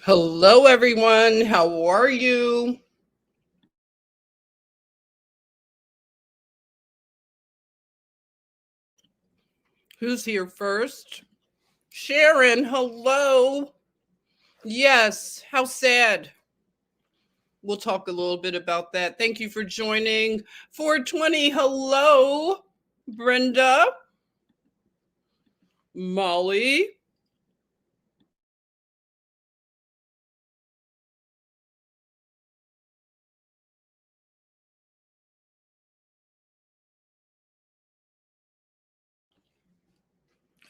Hello, everyone. How are you? Who's here first? Sharon, hello. Yes, how sad. We'll talk a little bit about that. Thank you for joining. 420, hello. Brenda, Molly.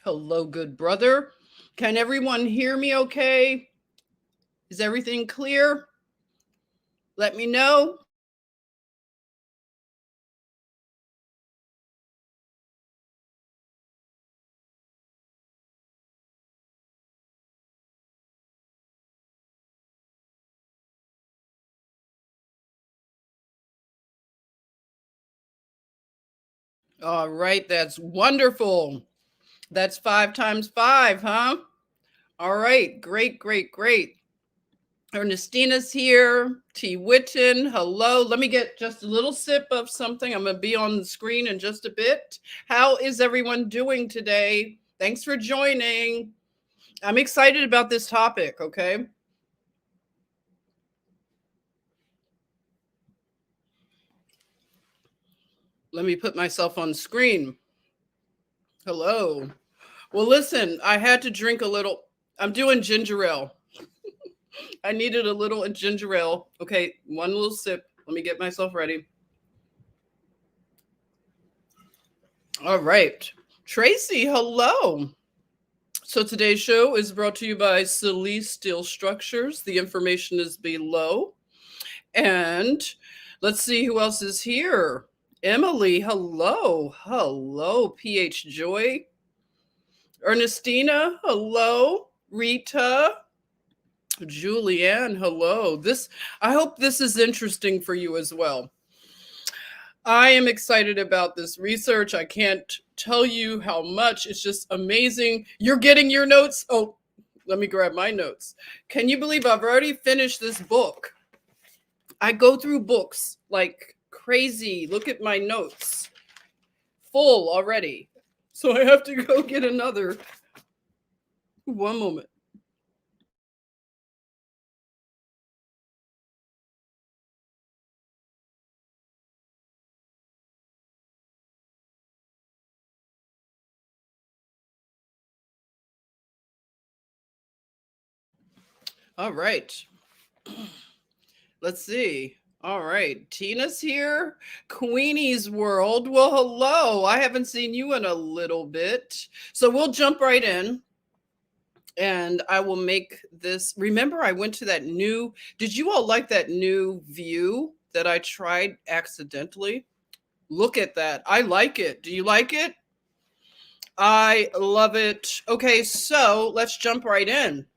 Hello, good brother. Can everyone hear me okay? Is everything clear? Let me know. All right, that's wonderful. That's 5 times 5, huh? All right, great, great, great. Ernestina's here. T. Witten, hello. Let me get just a little sip of something. I'm going to be on the screen in just a bit. How is everyone doing today? Thanks for joining. I'm excited about this topic, okay? Let me put myself on screen. Hello. Well, listen, I had to drink a little. I'm doing ginger ale. I needed a little ginger ale. Okay, one little sip. Let me get myself ready. All right. Tracy, hello. So today's show is brought to you by Celeste Steel Structures. The information is below. And let's see who else is here. Emily, hello. Hello, PH Joy. Ernestina, hello. Rita, Julianne, hello. I hope this is interesting for you as well. I am excited about this research. I can't tell you how much. It's just amazing. You're getting your notes? Oh, let me grab my notes. Can you believe I've already finished this book? I go through books like crazy. Look at my notes. Full already. So I have to go get another. One moment. All right. Let's see. All right. Tina's here. Queenie's World. Well, hello. I haven't seen you in a little bit. So we'll jump right in. And I will make this. Remember, I went to that new. Did you all like that new view that I tried accidentally? Look at that. I like it. Do you like it? I love it. Okay, so let's jump right in.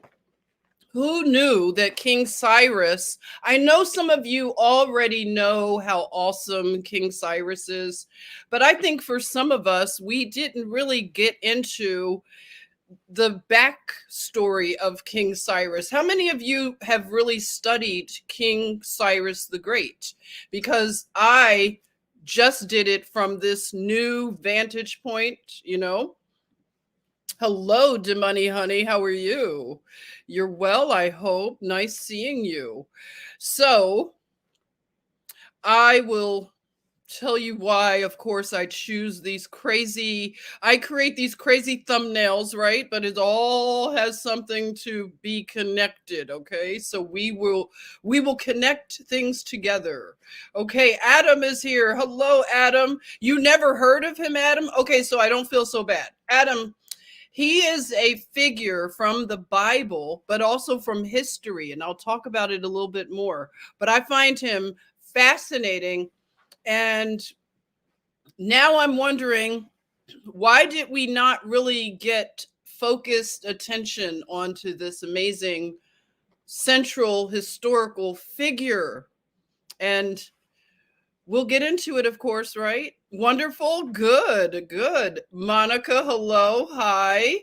Who knew that King Cyrus? I know some of you already know how awesome King Cyrus is, but I think for some of us, we didn't really get into the backstory of King Cyrus. How many of you have really studied King Cyrus the Great? Because I just did it from this new vantage point, you know. Hello, Demoney Honey. How are you? You're well, I hope. Nice seeing you. So, I will tell you why, of course, I choose I create these crazy thumbnails, right? But it all has something to be connected, okay? So we will connect things together. Okay, Adam is here. Hello, Adam. You never heard of him, Adam? Okay, so I don't feel so bad. Adam, he is a figure from the Bible, but also from history, and I'll talk about it a little bit more. But I find him fascinating. And now I'm wondering, why did we not really get focused attention onto this amazing central historical figure? And we'll get into it, of course, right? Wonderful. Good, good. Monica, hello. Hi.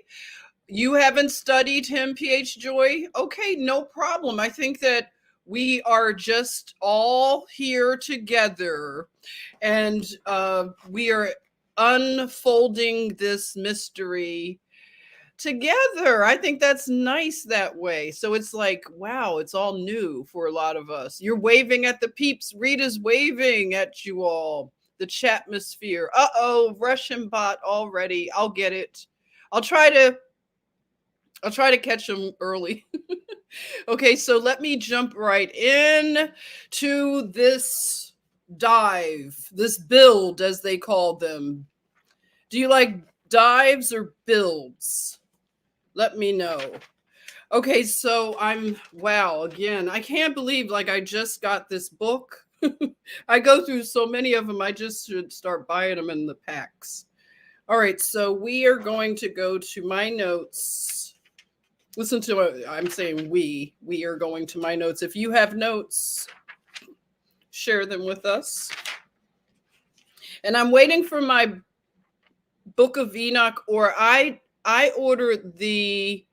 You haven't studied him, PH Joy? Okay, no problem. I think that we are just all here together, and we are unfolding this mystery together. I think that's nice that way. So it's like, wow, it's all new for a lot of us. You're waving at the peeps. Rita's waving at you all. The chatmosphere. Uh-oh, Russian bot already. I'll get it. I'll try to catch them early. Okay, so let me jump right in to this dive, this build as they call them. Do you like dives or builds? Let me know. Okay, so wow, again, I can't believe like I just got this book. I go through so many of them, I just should start buying them in the packs. All right, so we are going to go to my notes. Listen to what I'm saying. We are going to my notes. If you have notes, share them with us. And I'm waiting for my Book of Enoch, or I ordered the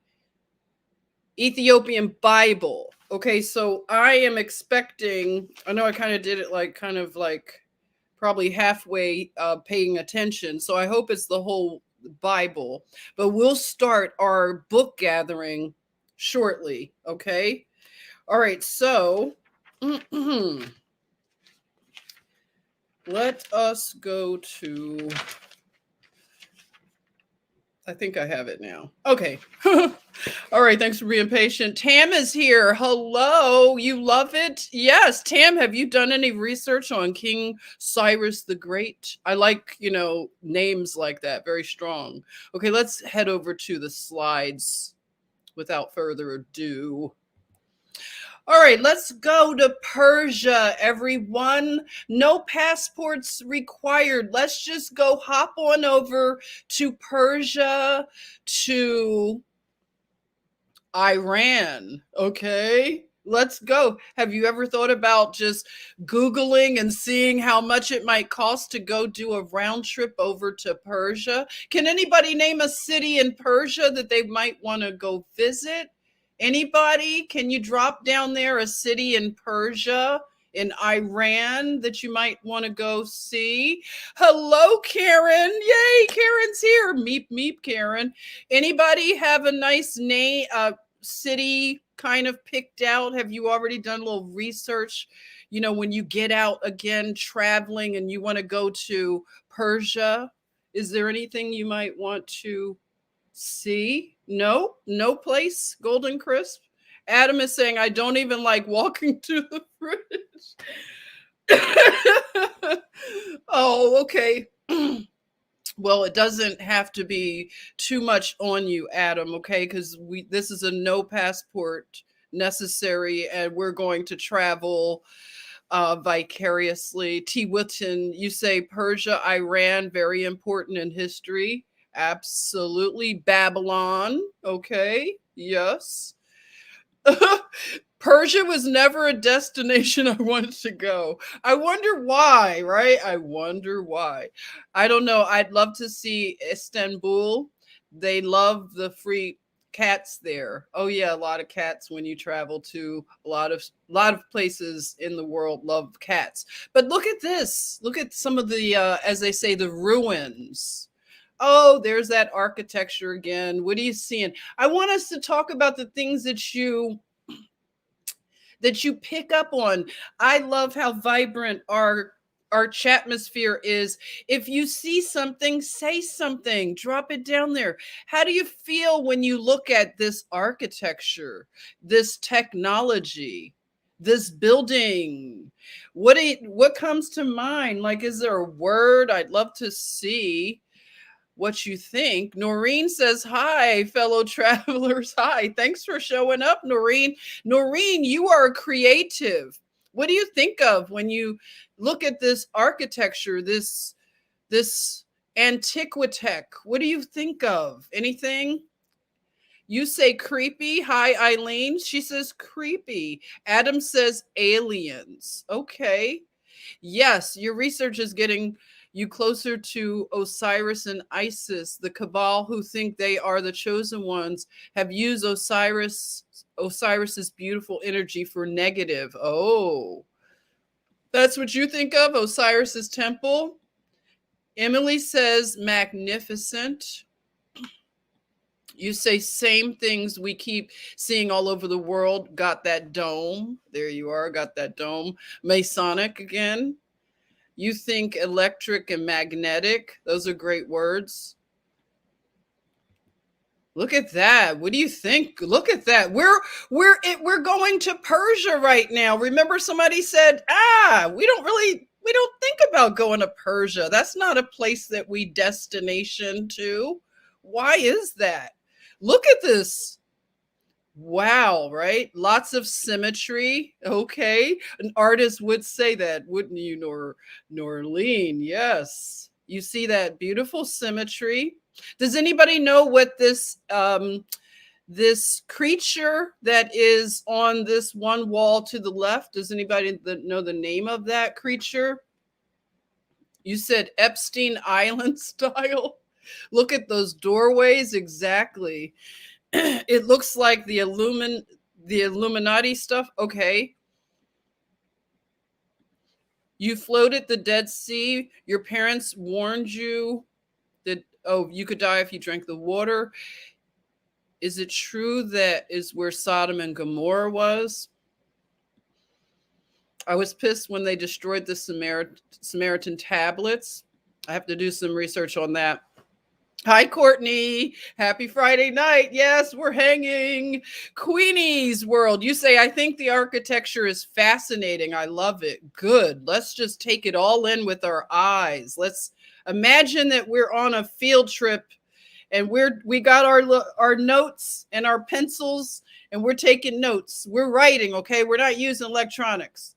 Ethiopian Bible. Okay, so I am expecting, I know I kind of did it like probably halfway paying attention. So I hope it's the whole Bible, but we'll start our book gathering shortly. Okay. All right. So let us go to, I think I have it now. Okay. All right. Thanks for being patient. Tam is here. Hello. You love it? Yes. Tam, have you done any research on King Cyrus the Great? I like, names like that. Very strong. Okay. Let's head over to the slides without further ado. All right, let's go to Persia, everyone. No passports required. Let's just go hop on over to Persia, to Iran. Okay, let's go. Have you ever thought about just Googling and seeing how much it might cost to go do a round trip over to Persia? Can anybody name a city in Persia that they might want to go visit? Anybody? Can you drop down there a city in Persia, in Iran that you might want to go see? Hello, Karen. Yay, Karen's here. Meep, meep, Karen. Anybody have a nice name, city kind of picked out? Have you already done a little research? When you get out again traveling and you want to go to Persia, is there anything you might want to see? No place, Golden Crisp. Adam is saying, I don't even like walking to the fridge. Oh, okay. Well, it doesn't have to be too much on you, Adam, okay? Because this is a no passport necessary, and we're going to travel vicariously. T. Witten, you say Persia, Iran, very important in history. Absolutely. Babylon. Okay. Yes. Persia was never a destination I wanted to go. I wonder why, right? I wonder why. I don't know. I'd love to see Istanbul. They love the free cats there. Oh yeah, a lot of cats when you travel to a lot of places in the world love cats. But look at this. Look at some of the as they say, the ruins. Oh, there's that architecture again. What are you seeing? I want us to talk about the things that you pick up on. I love how vibrant our chatmosphere is. If you see something, say something, drop it down there. How do you feel when you look at this architecture, this technology, this building? What comes to mind? Like, is there a word? I'd love to see what you think. Noreen says, hi, fellow travelers. Hi, thanks for showing up, Noreen. Noreen, you are a creative. What do you think of when you look at this architecture, this Antiquitect? What do you think of? Anything? You say creepy. Hi, Eileen. She says creepy. Adam says aliens. Okay. Yes, your research is getting you closer to Osiris and Isis. The cabal who think they are the chosen ones have used Osiris's beautiful energy for negative. Oh, that's what you think of Osiris's temple? Emily says magnificent. You say same things we keep seeing all over the world. Got that dome. There you are. Got that dome. Masonic again. You think electric and magnetic. Those are great words. Look at that. What do you think? Look at that. We're going to Persia right now. Remember somebody said, we don't think about going to Persia. That's not a place that we destination to. Why is that? Look at this. Wow, right? Lots of symmetry. Okay. An artist would say that, wouldn't you, Norleen? Yes. You see that beautiful symmetry. Does anybody know what this this creature that is on this one wall to the left? Does anybody know the name of that creature? You said Epstein Island style. Look at those doorways. Exactly. It looks like the Illuminati stuff. Okay. You floated the Dead Sea. Your parents warned you that, you could die if you drank the water. Is it true that is where Sodom and Gomorrah was? I was pissed when they destroyed the Samaritan tablets. I have to do some research on that. Hi, Courtney. Happy Friday night. Yes, we're hanging. Queenie's World. You say, I think the architecture is fascinating. I love it. Good. Let's just take it all in with our eyes. Let's imagine that we're on a field trip and we got our notes and our pencils and we're taking notes. We're writing, okay? We're not using electronics.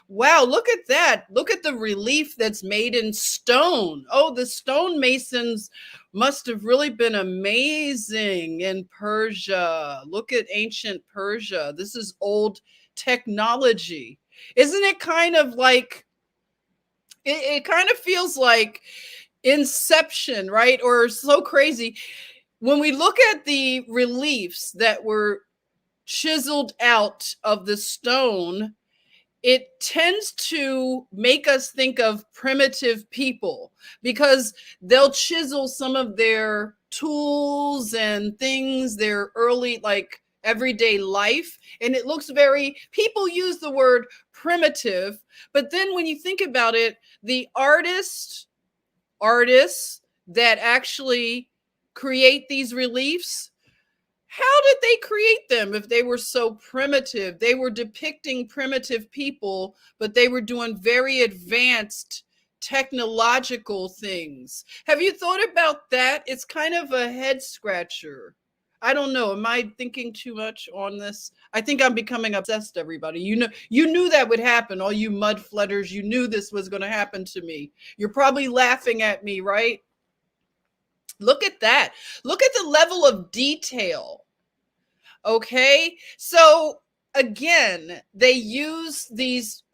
Wow, look at that. Look at the relief that's made in stone. Oh, the stonemasons must have really been amazing in Persia. Look at ancient Persia. This is old technology. Isn't it kind of like, it kind of feels like Inception, right? Or so crazy. When we look at the reliefs that were chiseled out of the stone, it tends to make us think of primitive people because they'll chisel some of their tools and things, their early, like everyday life. And it looks people use the word primitive, but then when you think about it, the artists that actually create these reliefs, how did they create them if they were so primitive? They were depicting primitive people, but they were doing very advanced technological things. Have you thought about that? It's kind of a head scratcher. I don't know. Am I thinking too much on this? I think I'm becoming obsessed, everybody. You knew that would happen. All you mudflooders, you knew this was going to happen to me. You're probably laughing at me, right? Look at that. Look at the level of detail. Okay. So again, they use these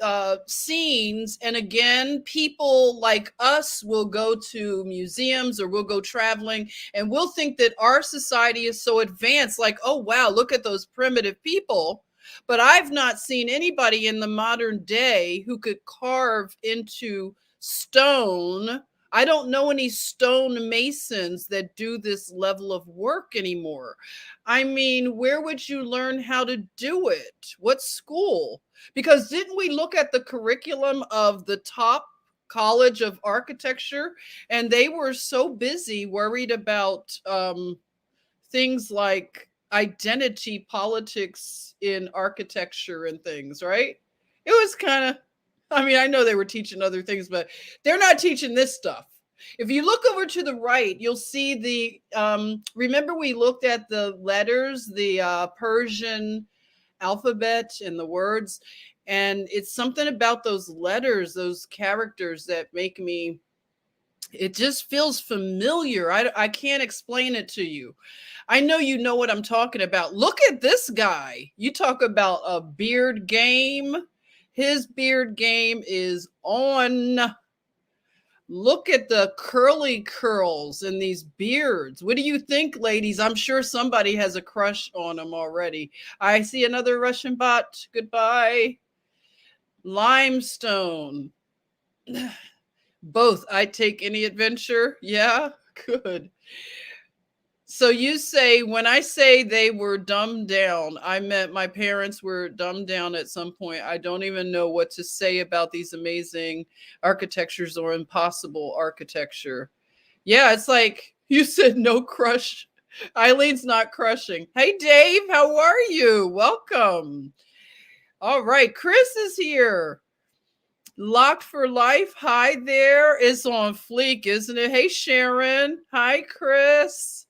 scenes. And again, people like us will go to museums or we'll go traveling and we'll think that our society is so advanced. Like, oh, wow, look at those primitive people. But I've not seen anybody in the modern day who could carve into stone. I don't know any stonemasons that do this level of work anymore. I mean, where would you learn how to do it? What school? Because didn't we look at the curriculum of the top college of architecture and they were so busy worried about things like identity politics in architecture and things, right? It was kind of, I mean, I know they were teaching other things, but they're not teaching this stuff. If you look over to the right, you'll see the, remember we looked at the letters, the Persian alphabet and the words, and it's something about those letters, those characters that make me, it just feels familiar. I can't explain it to you. I know you know what I'm talking about. Look at this guy. You talk about a beard game. His beard game is on. Look at the curly curls and these beards. What do you think, ladies? I'm sure somebody has a crush on them already. I see another Russian bot. Goodbye. Limestone. Both. I take any adventure. Yeah, good. So you say, when I say they were dumbed down, I meant my parents were dumbed down at some point. I don't even know what to say about these amazing architectures or impossible architecture. Yeah, it's like you said, no crush. Eileen's not crushing. Hey, Dave, how are you? Welcome. All right, Chris is here. Locked for Life. Hi there. It's on fleek, isn't it? Hey, Sharon. Hi, Chris.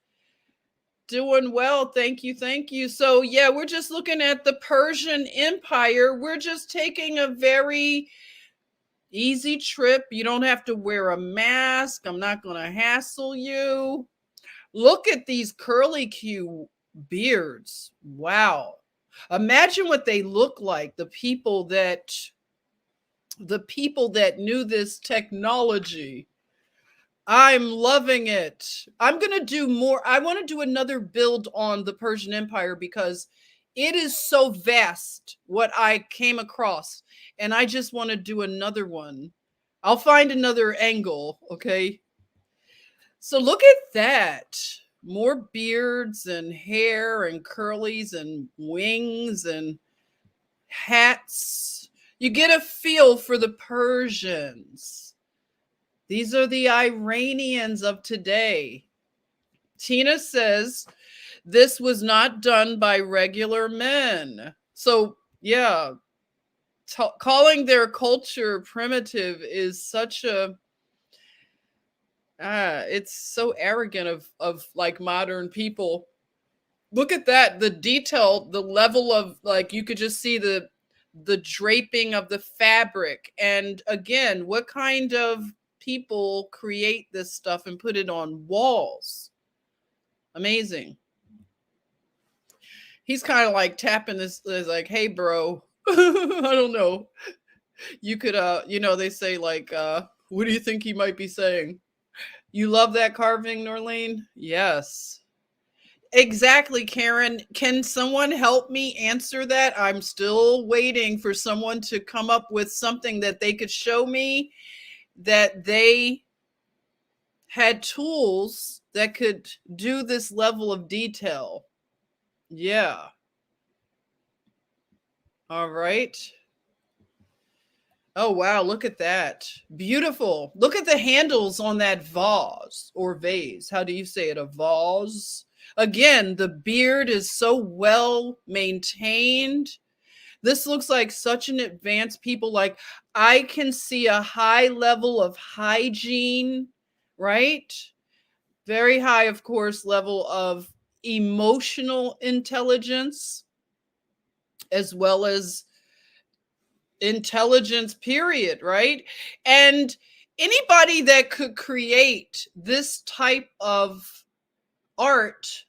Doing well. Thank you. Thank you. So, yeah, we're just looking at the Persian Empire. We're just taking a very easy trip. You don't have to wear a mask. I'm not going to hassle you. Look at these curly Q beards. Wow. Imagine what they look like. The people that knew this technology. I'm loving it. I'm going to do more. I want to do another build on the Persian Empire because it is so vast what I came across. And I just want to do another one. I'll find another angle. Okay. So look at that. More beards and hair and curlies and wings and hats. You get a feel for the Persians. These are the Iranians of today. Tina says this was not done by regular men. So, yeah, calling their culture primitive is such a it's so arrogant of like modern people. Look at that, the detail, the level of, like, you could just see the draping of the fabric. And again, what kind of people create this stuff and put it on walls? Amazing. He's kind of like tapping this, like, hey bro. I don't know. You could they say, like, what do you think he might be saying? You love that carving, Norlene? Yes. Exactly, Karen. Can someone help me answer that? I'm still waiting for someone to come up with something that they could show me that they had tools that could do this level of detail. Yeah. All right. Oh, wow. Look at that. Beautiful. Look at the handles on that vase or vase. How do you say it? A vase? Again, the beard is so well maintained. This looks like such an advanced people. Like, I can see a high level of hygiene, right? Very high, of course, level of emotional intelligence, as well as intelligence, period, right? And anybody that could create this type of art,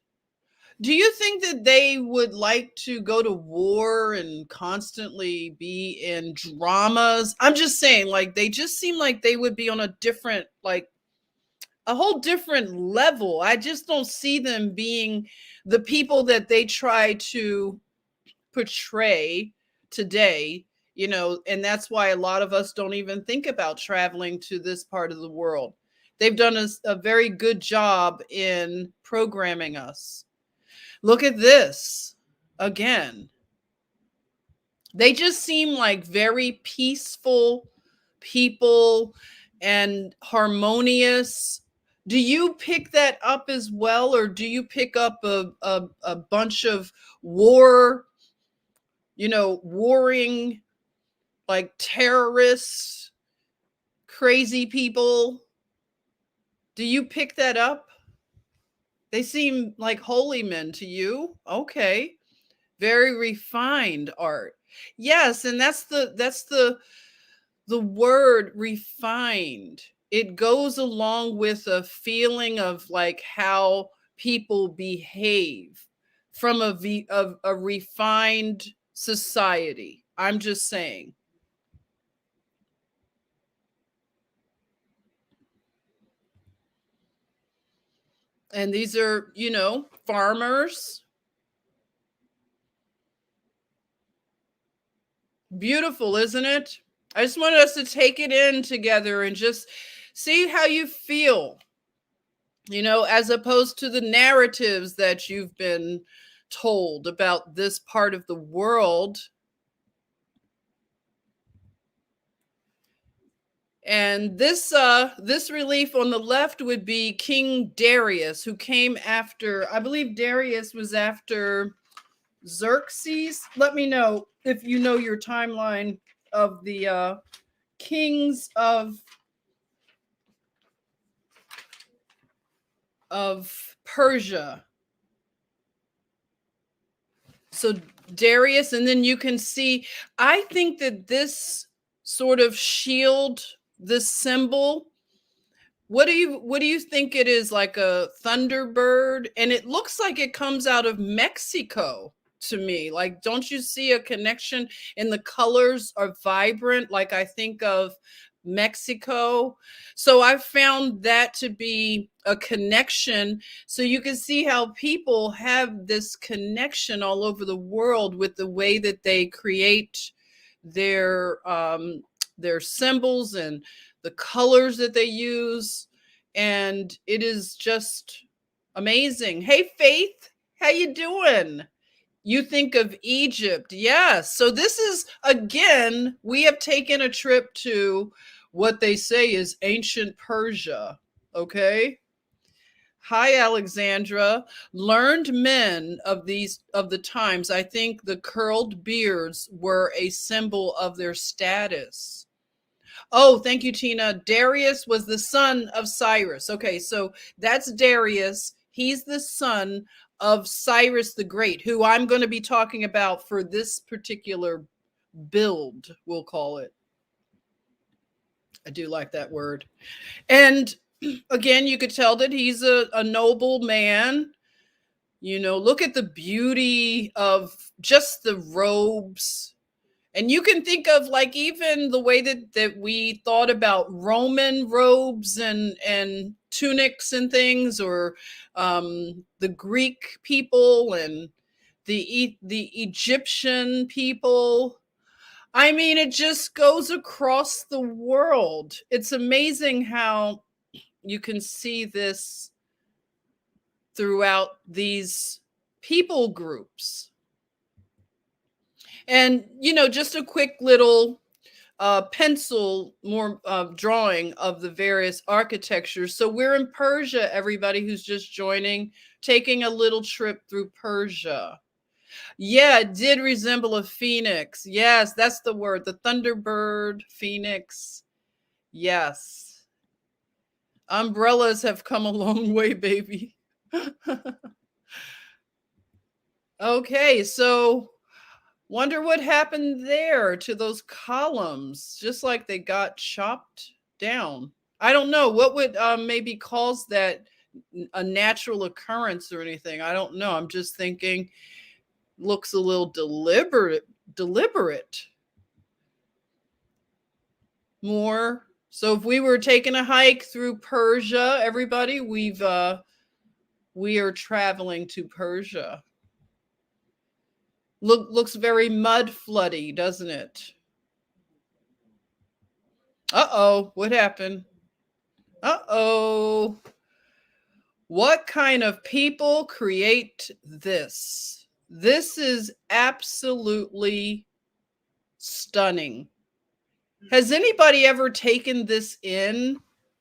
do you think that they would like to go to war and constantly be in dramas? I'm just saying, like, they just seem like they would be on a different, like, a whole different level. I just don't see them being the people that they try to portray today, and that's why a lot of us don't even think about traveling to this part of the world. They've done a very good job in programming us. Look at this again. They just seem like very peaceful people and harmonious. Do you pick that up as well, or do you pick up a bunch of warring, like terrorists, crazy people? Do you pick that up? They seem like holy men to you. Okay. Very refined art. Yes, and that's the word, refined. It goes along with a feeling of like how people behave from a refined society. I'm just saying. And these are, you know, farmers. Beautiful, isn't it? I just wanted us to take it in together and just see how you feel, you know, as opposed to the narratives that you've been told about this part of the world. And this relief on the left would be King Darius, who came after, I believe Darius was after Xerxes. Let me know if you know your timeline of the kings of Persia. So Darius, and then you can see, I think that this sort of shield, this symbol, what do you think it is? Like a thunderbird? And it looks like it comes out of Mexico to me. Like, don't you see a connection? And the colors are vibrant, like I think of Mexico. So I found that to be a connection. So you can see how people have this connection all over the world with the way that they create their symbols and the colors that they use. And it is just amazing. Hey, Faith, how you doing? You think of Egypt. Yes. So this is, again, we have taken a trip to what they say is ancient Persia. Okay. Hi, Alexandra. Learned men of the times. I think the curled beards were a symbol of their status. Oh, thank you, Tina. Darius was the son of Cyrus. Okay, so that's Darius. He's the son of Cyrus the Great, who I'm going to be talking about for this particular build, we'll call it. I do like that word. And again, you could tell that he's a noble man. You know, look at the beauty of just the robes. And you can think of like even the way that we thought about Roman robes and tunics and things, or the Greek people and the Egyptian people. I mean, it just goes across the world. It's amazing how you can see this throughout these people groups. And, you know, just a quick little pencil more drawing of the various architectures. So we're in Persia, everybody who's just joining, taking a little trip through Persia. Yeah, it did resemble a phoenix. Yes, that's the word. The thunderbird, phoenix. Yes. Umbrellas have come a long way, baby. Okay, so wonder what happened there to those columns, just like they got chopped down. I don't know. What would maybe cause that, a natural occurrence or anything? I don't know. I'm just thinking looks a little deliberate. More. So if we were taking a hike through Persia, everybody, we are traveling to Persia. Looks very mud floody, doesn't it? Uh-oh, what happened? Uh-oh. What kind of people create this? This is absolutely stunning. Has anybody ever taken this in?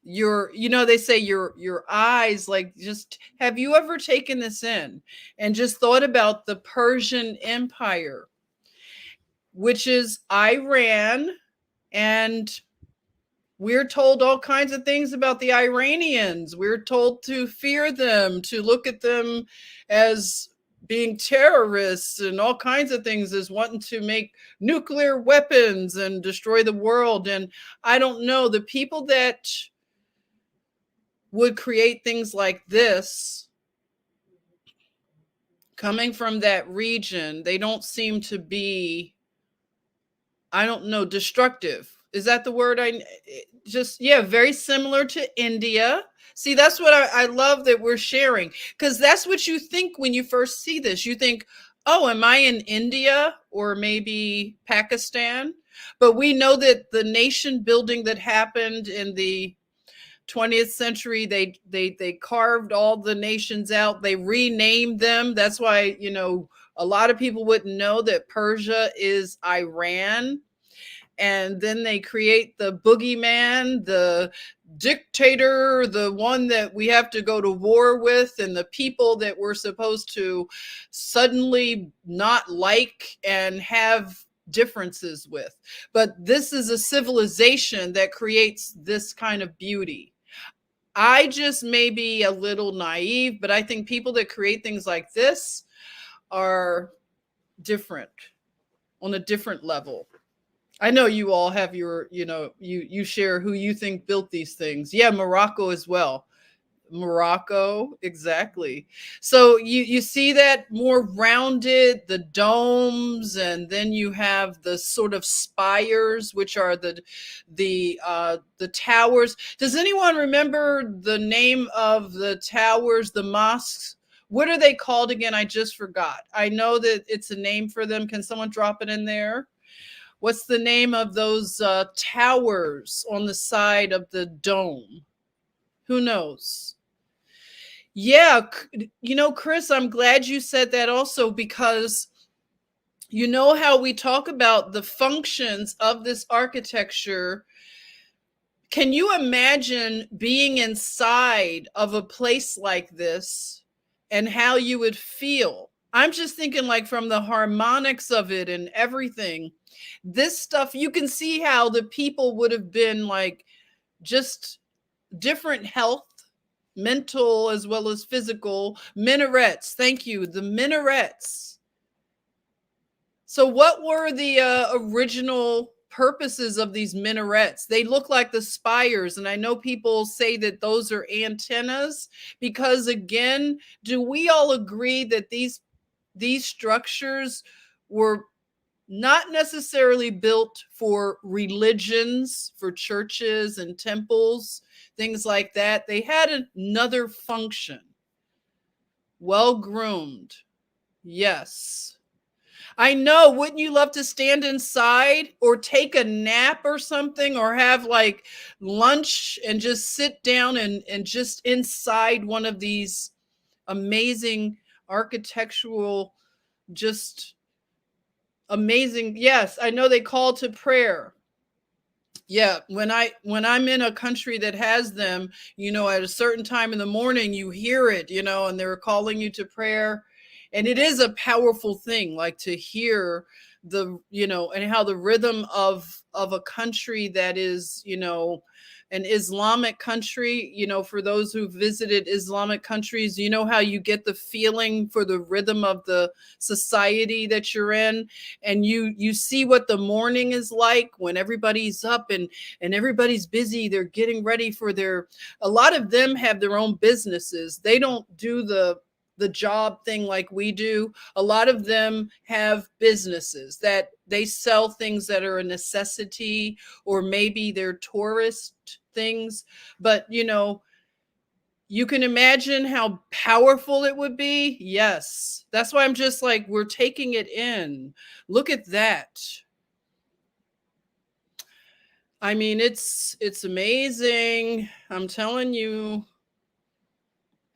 You know, they say your eyes, like, just, have you ever taken this in and just thought about the Persian Empire, which is Iran, and we're told all kinds of things about the Iranians. We're told to fear them, to look at them as being terrorists and all kinds of things, as wanting to make nuclear weapons and destroy the world. And I don't know, the people that would create things like this, coming from that region, they don't seem to be, I don't know, destructive. Is that the word? Just, yeah, very similar to India. See, that's what I love that we're sharing, because that's what you think when you first see this. You think, oh, am I in India or maybe Pakistan? But we know that the nation building that happened in the 20th century, they carved all the nations out. They renamed them. That's why, a lot of people wouldn't know that Persia is Iran. And then they create the boogeyman, the dictator, the one that we have to go to war with, and the people that we're supposed to suddenly not like and have differences with. But this is a civilization that creates this kind of beauty. I just may be a little naive, but I think people that create things like this are different, on a different level. I know you all have your, you share who you think built these things. Yeah, Morocco as well. Morocco, exactly. So you see that more rounded, the domes, and then you have the sort of spires, which are the towers. Does anyone remember the name of the towers, the mosques? What are they called again? I just forgot. I know that it's a name for them. Can someone drop it in there? What's the name of those towers on the side of the dome? Who knows? Yeah, Chris, I'm glad you said that also, because you know how we talk about the functions of this architecture. Can you imagine being inside of a place like this and how you would feel? I'm just thinking, like, from the harmonics of it and everything. This stuff, you can see how the people would have been like just different health, mental as well as physical. Minarets, thank you, the minarets. So what were the original purposes of these minarets? They look like the spires, and I know people say that those are antennas, because again, do we all agree that these structures were not necessarily built for religions, for churches and temples, things like that? They had another function. Well-groomed. Yes. I know. Wouldn't you love to stand inside or take a nap or something, or have like lunch and just sit down and just inside one of these amazing architectural, just amazing. Yes, I know they call to prayer. Yeah, when I'm in a country that has them, at a certain time in the morning, you hear it, and they're calling you to prayer. And it is a powerful thing, like, to hear the, and how the rhythm of a country that is, an Islamic country, for those who visited Islamic countries, how you get the feeling for the rhythm of the society that you're in. And you see what the morning is like when everybody's up and everybody's busy. They're getting ready for a lot of them have their own businesses. They don't do the job thing like we do. A lot of them have businesses that they sell things that are a necessity, or maybe they're tourist things. But you can imagine how powerful it would be. Yes, that's why I'm just like, we're taking it in. Look at that. I mean, it's amazing. I'm telling you.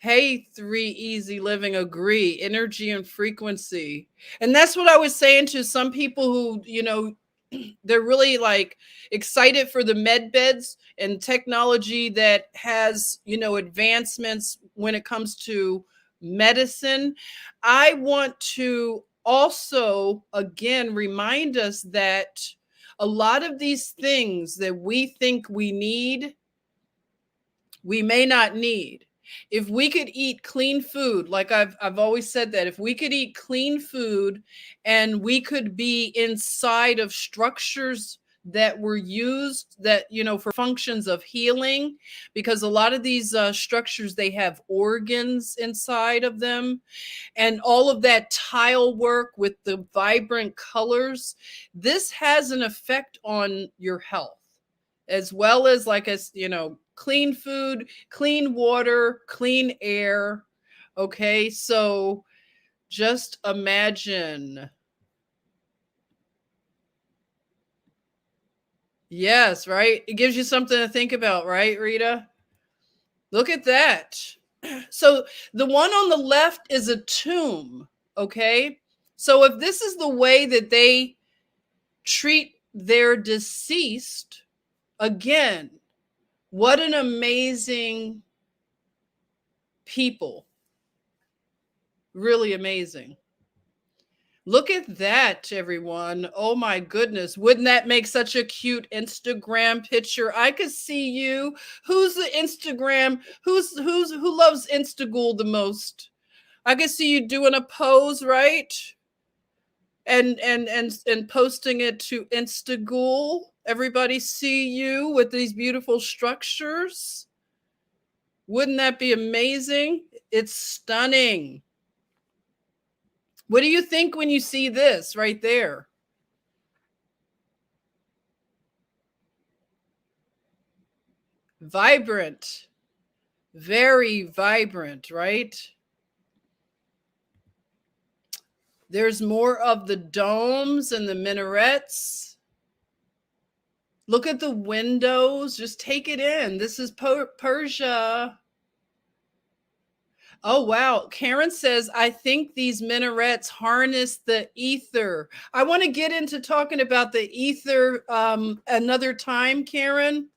Hey, 3 Easy Living, agree. Energy and frequency. And that's what I was saying to some people who, they're really like excited for the med beds and technology that has, advancements when it comes to medicine. I want to also, again, remind us that a lot of these things that we think we need, we may not need. If we could eat clean food, like I've always said, that if we could eat clean food and we could be inside of structures that were used, that, for functions of healing, because a lot of these structures, they have organs inside of them, and all of that tile work with the vibrant colors, this has an effect on your health. as well as clean food, clean water, clean air. Okay, so just imagine. Yes, right? It gives you something to think about, right, Rita? Look at that. So the one on the left is a tomb, okay? So if this is the way that they treat their deceased, again, what an amazing people. Really amazing. Look at that, everyone. Oh my goodness. Wouldn't that make such a cute Instagram picture? I could see you. Who's the Instagram? Who loves Instagool the most? I could see you doing a pose, right? And posting it to Instagool. Everybody see you with these beautiful structures. Wouldn't that be amazing? It's stunning. What do you think when you see this right there? Vibrant, very vibrant, right? There's more of the domes and the minarets. Look at the windows. Just take it in. This is Persia. Oh, wow. Karen says, I think these minarets harness the ether. I want to get into talking about the ether another time, Karen.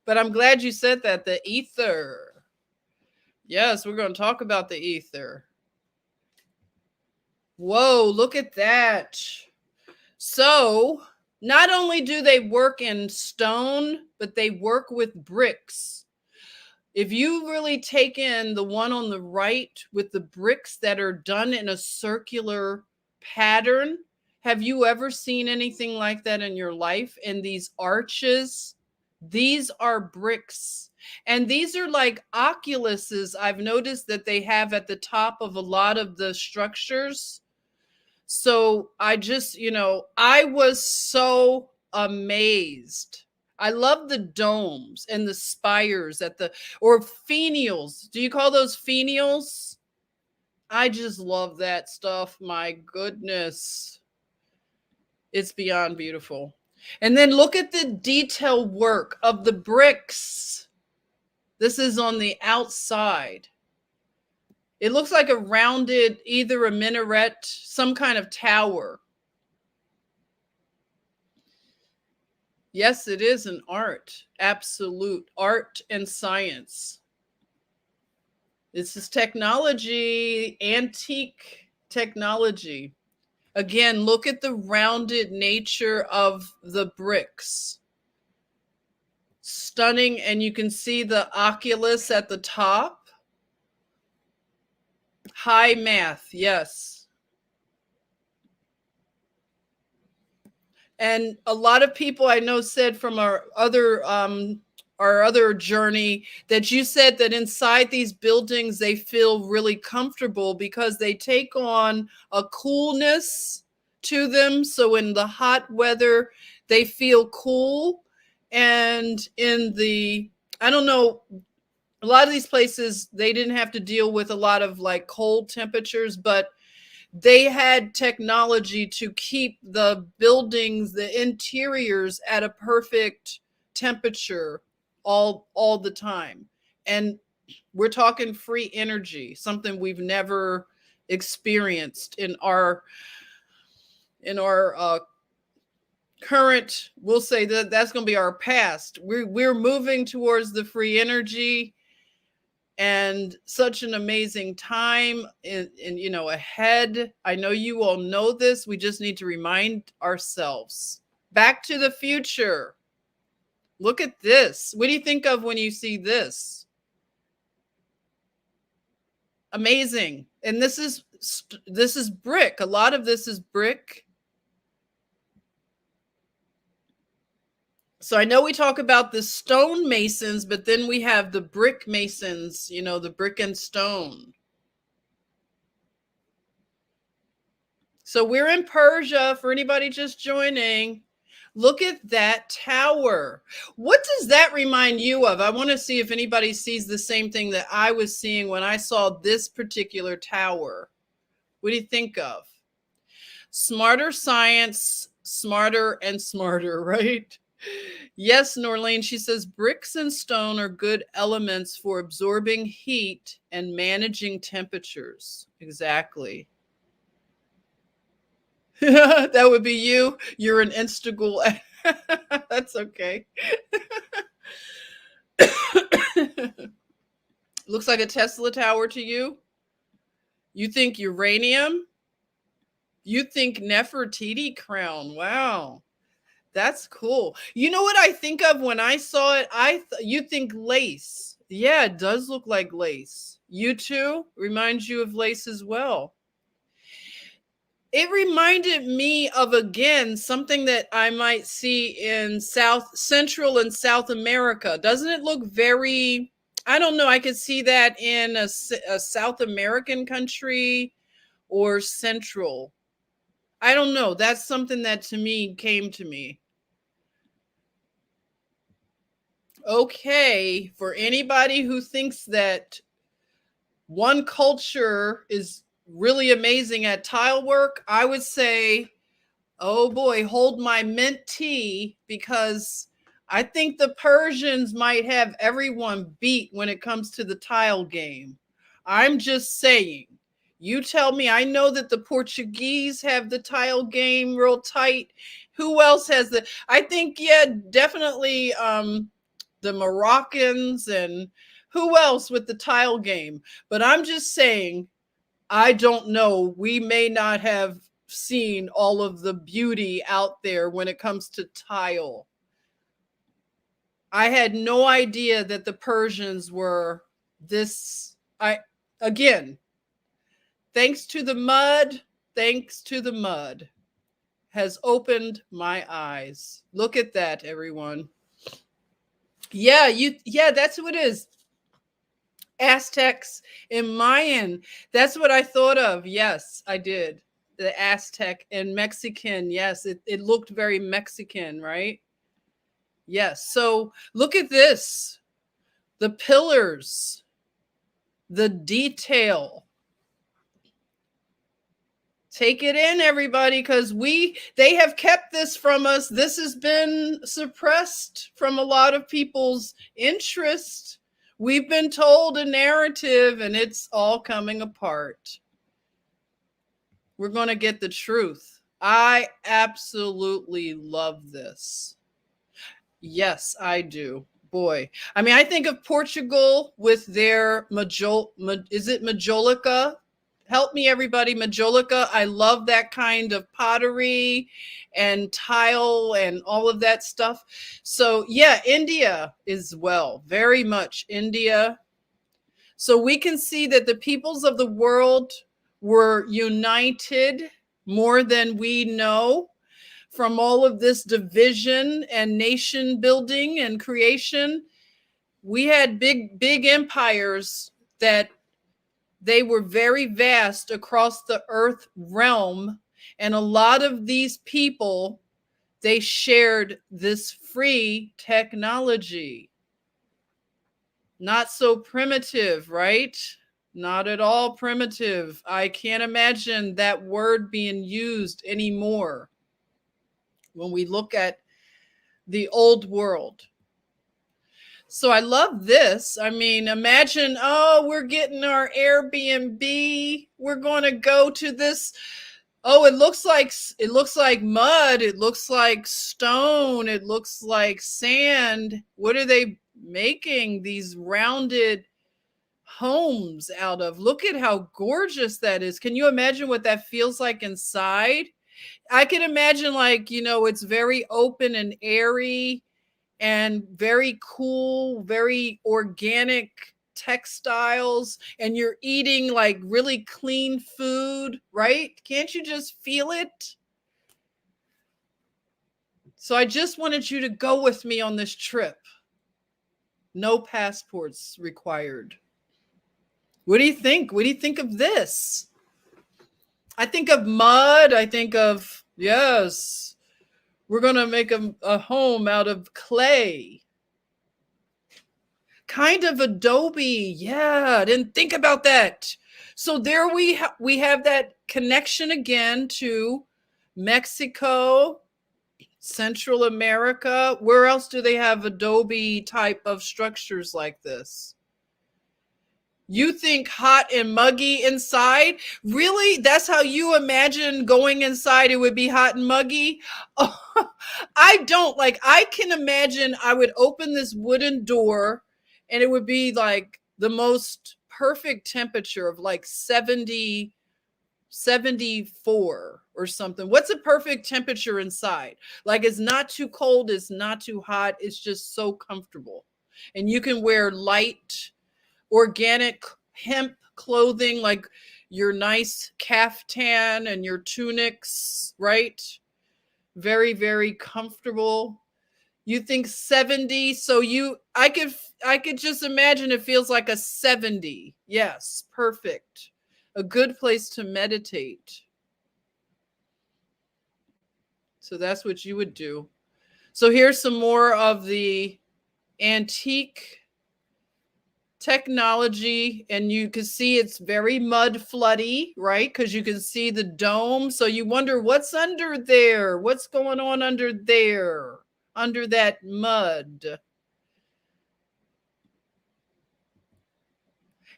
But I'm glad you said that, the ether. Yes, we're going to talk about the ether. Whoa, look at that. So not only do they work in stone, but they work with bricks. If you really take in the one on the right with the bricks that are done in a circular pattern, have you ever seen anything like that in your life? And these arches, these are bricks. And these are like oculuses I've noticed that they have at the top of a lot of the structures. So I just, I was so amazed. I love the domes and the spires or finials. Do you call those finials? I just love that stuff. My goodness. It's beyond beautiful. And then look at the detail work of the bricks. This is on the outside. It looks like a rounded, either a minaret, some kind of tower. Yes, it is an art. Absolute art and science. This is technology, antique technology. Again, look at the rounded nature of the bricks. Stunning. And you can see the oculus at the top. High math, yes. And a lot of people I know said from our other journey that you said that inside these buildings they feel really comfortable because they take on a coolness to them. So in the hot weather, they feel cool. And in the, I don't know, a lot of these places, they didn't have to deal with a lot of like cold temperatures, but they had technology to keep the buildings, the interiors at a perfect temperature all the time. And we're talking free energy, something we've never experienced in our current. We'll say that that's going to be our past. We're moving towards the free energy. And such an amazing time in ahead. I know you all know this. We just need to remind ourselves. Back to the Future. Look at this. What do you think of when you see this? Amazing. And this is brick. A lot of this is brick. So I know we talk about the stonemasons, but then we have the brickmasons, the brick and stone. So we're in Persia for anybody just joining. Look at that tower. What does that remind you of? I want to see if anybody sees the same thing that I was seeing when I saw this particular tower. What do you think of? Smarter science, smarter and smarter, right? Yes, Norlene, she says bricks and stone are good elements for absorbing heat and managing temperatures. Exactly. That would be you. You're an Instagool. That's okay. Looks like a Tesla tower to you. You think uranium? You think Nefertiti crown. Wow. That's cool. You know what I think of when I saw it? You think lace. Yeah, it does look like lace. You too? Reminds you of lace as well. It reminded me of, again, something that I might see in Central and South America. Doesn't it look very, I don't know, I could see that in a South American country or Central. I don't know. That's something that to me came to me. Okay, for anybody who thinks that one culture is really amazing at tile work, I would say, oh boy, hold my mint tea, because I think the Persians might have everyone beat when it comes to the tile game. I'm just saying. You tell me. I know that the Portuguese have the tile game real tight. Who else has the? I think, yeah, definitely the Moroccans, and who else with the tile game. But I'm just saying, I don't know. We may not have seen all of the beauty out there when it comes to tile. I had no idea that the Persians were this. Again, thanks to the mud, has opened my eyes. Look at that, everyone. Yeah, that's who it is. Aztecs and Mayan. That's what I thought of. Yes, I did. The Aztec and Mexican. Yes, it looked very Mexican, right? Yes. So look at this. The pillars, the detail. Take it in, everybody, because they have kept this from us. This has been suppressed from a lot of people's interest. We've been told a narrative, and it's all coming apart. We're going to get the truth. I absolutely love this. Yes, I do. Boy. I mean, I think of Portugal with their is it Majolica? Help me, everybody. Majolica. I love that kind of pottery and tile and all of that stuff. So yeah, India as well. Very much India. So we can see that the peoples of the world were united more than we know from all of this division and nation building and creation. We had big empires that they were very vast across the earth realm. And a lot of these people, they shared this free technology. Not so primitive, right? Not at all primitive. I can't imagine that word being used anymore when we look at the old world. So I love this. I mean, imagine, oh, we're getting our Airbnb. We're going to go to this. Oh, it looks like mud. It looks like stone. It looks like sand. What are they making these rounded homes out of? Look at how gorgeous that is. Can you imagine what that feels like inside? I can imagine, like, it's very open and airy and very cool, very organic textiles, and you're eating like really clean food, right? Can't you just feel it? So I just wanted you to go with me on this trip. No passports required. What do you think? What do you think of this? I think of mud. I think of, yes, We're going to make a home out of clay. Kind of adobe. Yeah, I didn't think about that. So there we have that connection again to Mexico, Central America. Where else do they have adobe type of structures like this? You think hot and muggy inside? Really? That's how you imagine going inside? It would be hot and muggy? Oh, I don't. Like, I can imagine I would open this wooden door and it would be like the most perfect temperature of like 70, 74 or something. What's a perfect temperature inside? Like, it's not too cold, it's not too hot, it's just so comfortable. And you can wear light organic hemp clothing, like your nice caftan and your tunics, right? Very, very comfortable. You think 70, so I could just imagine it feels like a 70. Yes, perfect. A good place to meditate. So that's what you would do. So here's some more of the antique technology, and you can see it's very mud floody, right? Because you can see the dome. So you wonder what's under there. What's going on under there, under that mud?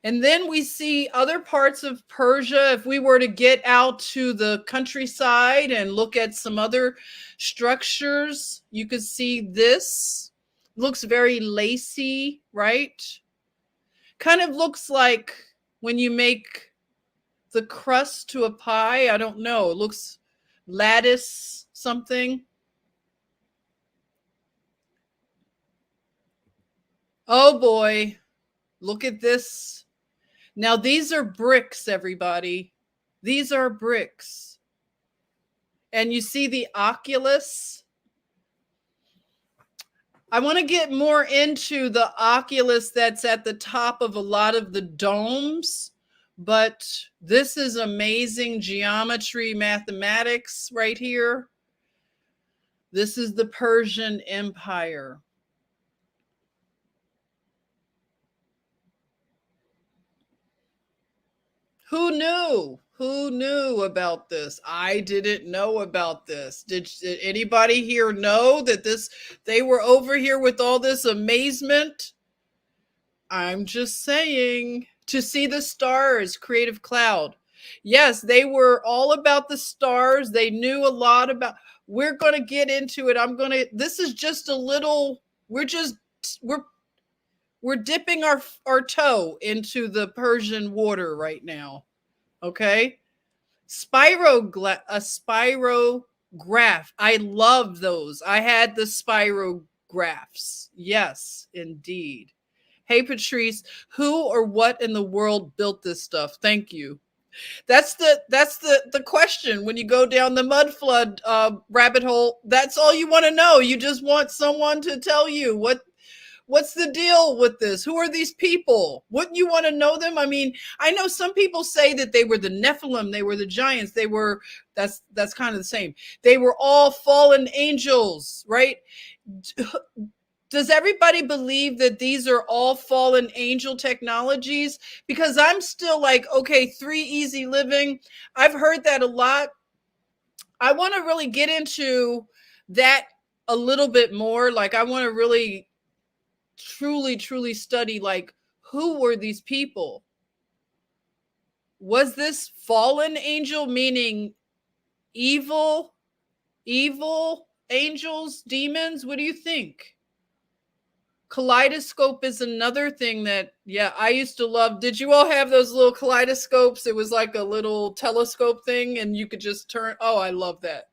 And then we see other parts of Persia. If we were to get out to the countryside and look at some other structures, you could see this. Looks very lacy, right? Kind of looks like when you make the crust to a pie. I don't know. It looks lattice something. Oh boy. Look at this. Now these are bricks, everybody. These are bricks. And you see the oculus. I want to get more into the oculus that's at the top of a lot of the domes, but this is amazing geometry, mathematics right here. This is the Persian Empire. Who knew? Who knew about this? I didn't know about this. Did anybody here know that they were over here with all this amazement? I'm just saying, to see the stars, Creative Cloud. Yes, they were all about the stars. They knew a lot about. We're going to get into it. This is just a little, we're dipping our toe into the Persian water right now. Okay. A spirograph. I love those. I had the spirographs. Yes, indeed. Hey, Patrice, who or what in the world built this stuff? Thank you. That's the question when you go down the Mudflood rabbit hole. That's all you want to know. You just want someone to tell you what's the deal with this? Who are these people? Wouldn't you want to know them? I mean, I know some people say that they were the Nephilim, they were the giants, that's kind of the same. They were all fallen angels, right? Does everybody believe that these are all fallen angel technologies? Because I'm still like, okay, 3 easy living. I've heard that a lot. I want to really get into that a little bit more. Like, I want to really truly study, like, who were these people? Was this fallen angel, meaning evil angels, demons? What do you think? Kaleidoscope is another thing that, yeah, I used to love. Did you all have those little kaleidoscopes? It was like a little telescope thing and you could just turn. Oh, I love that.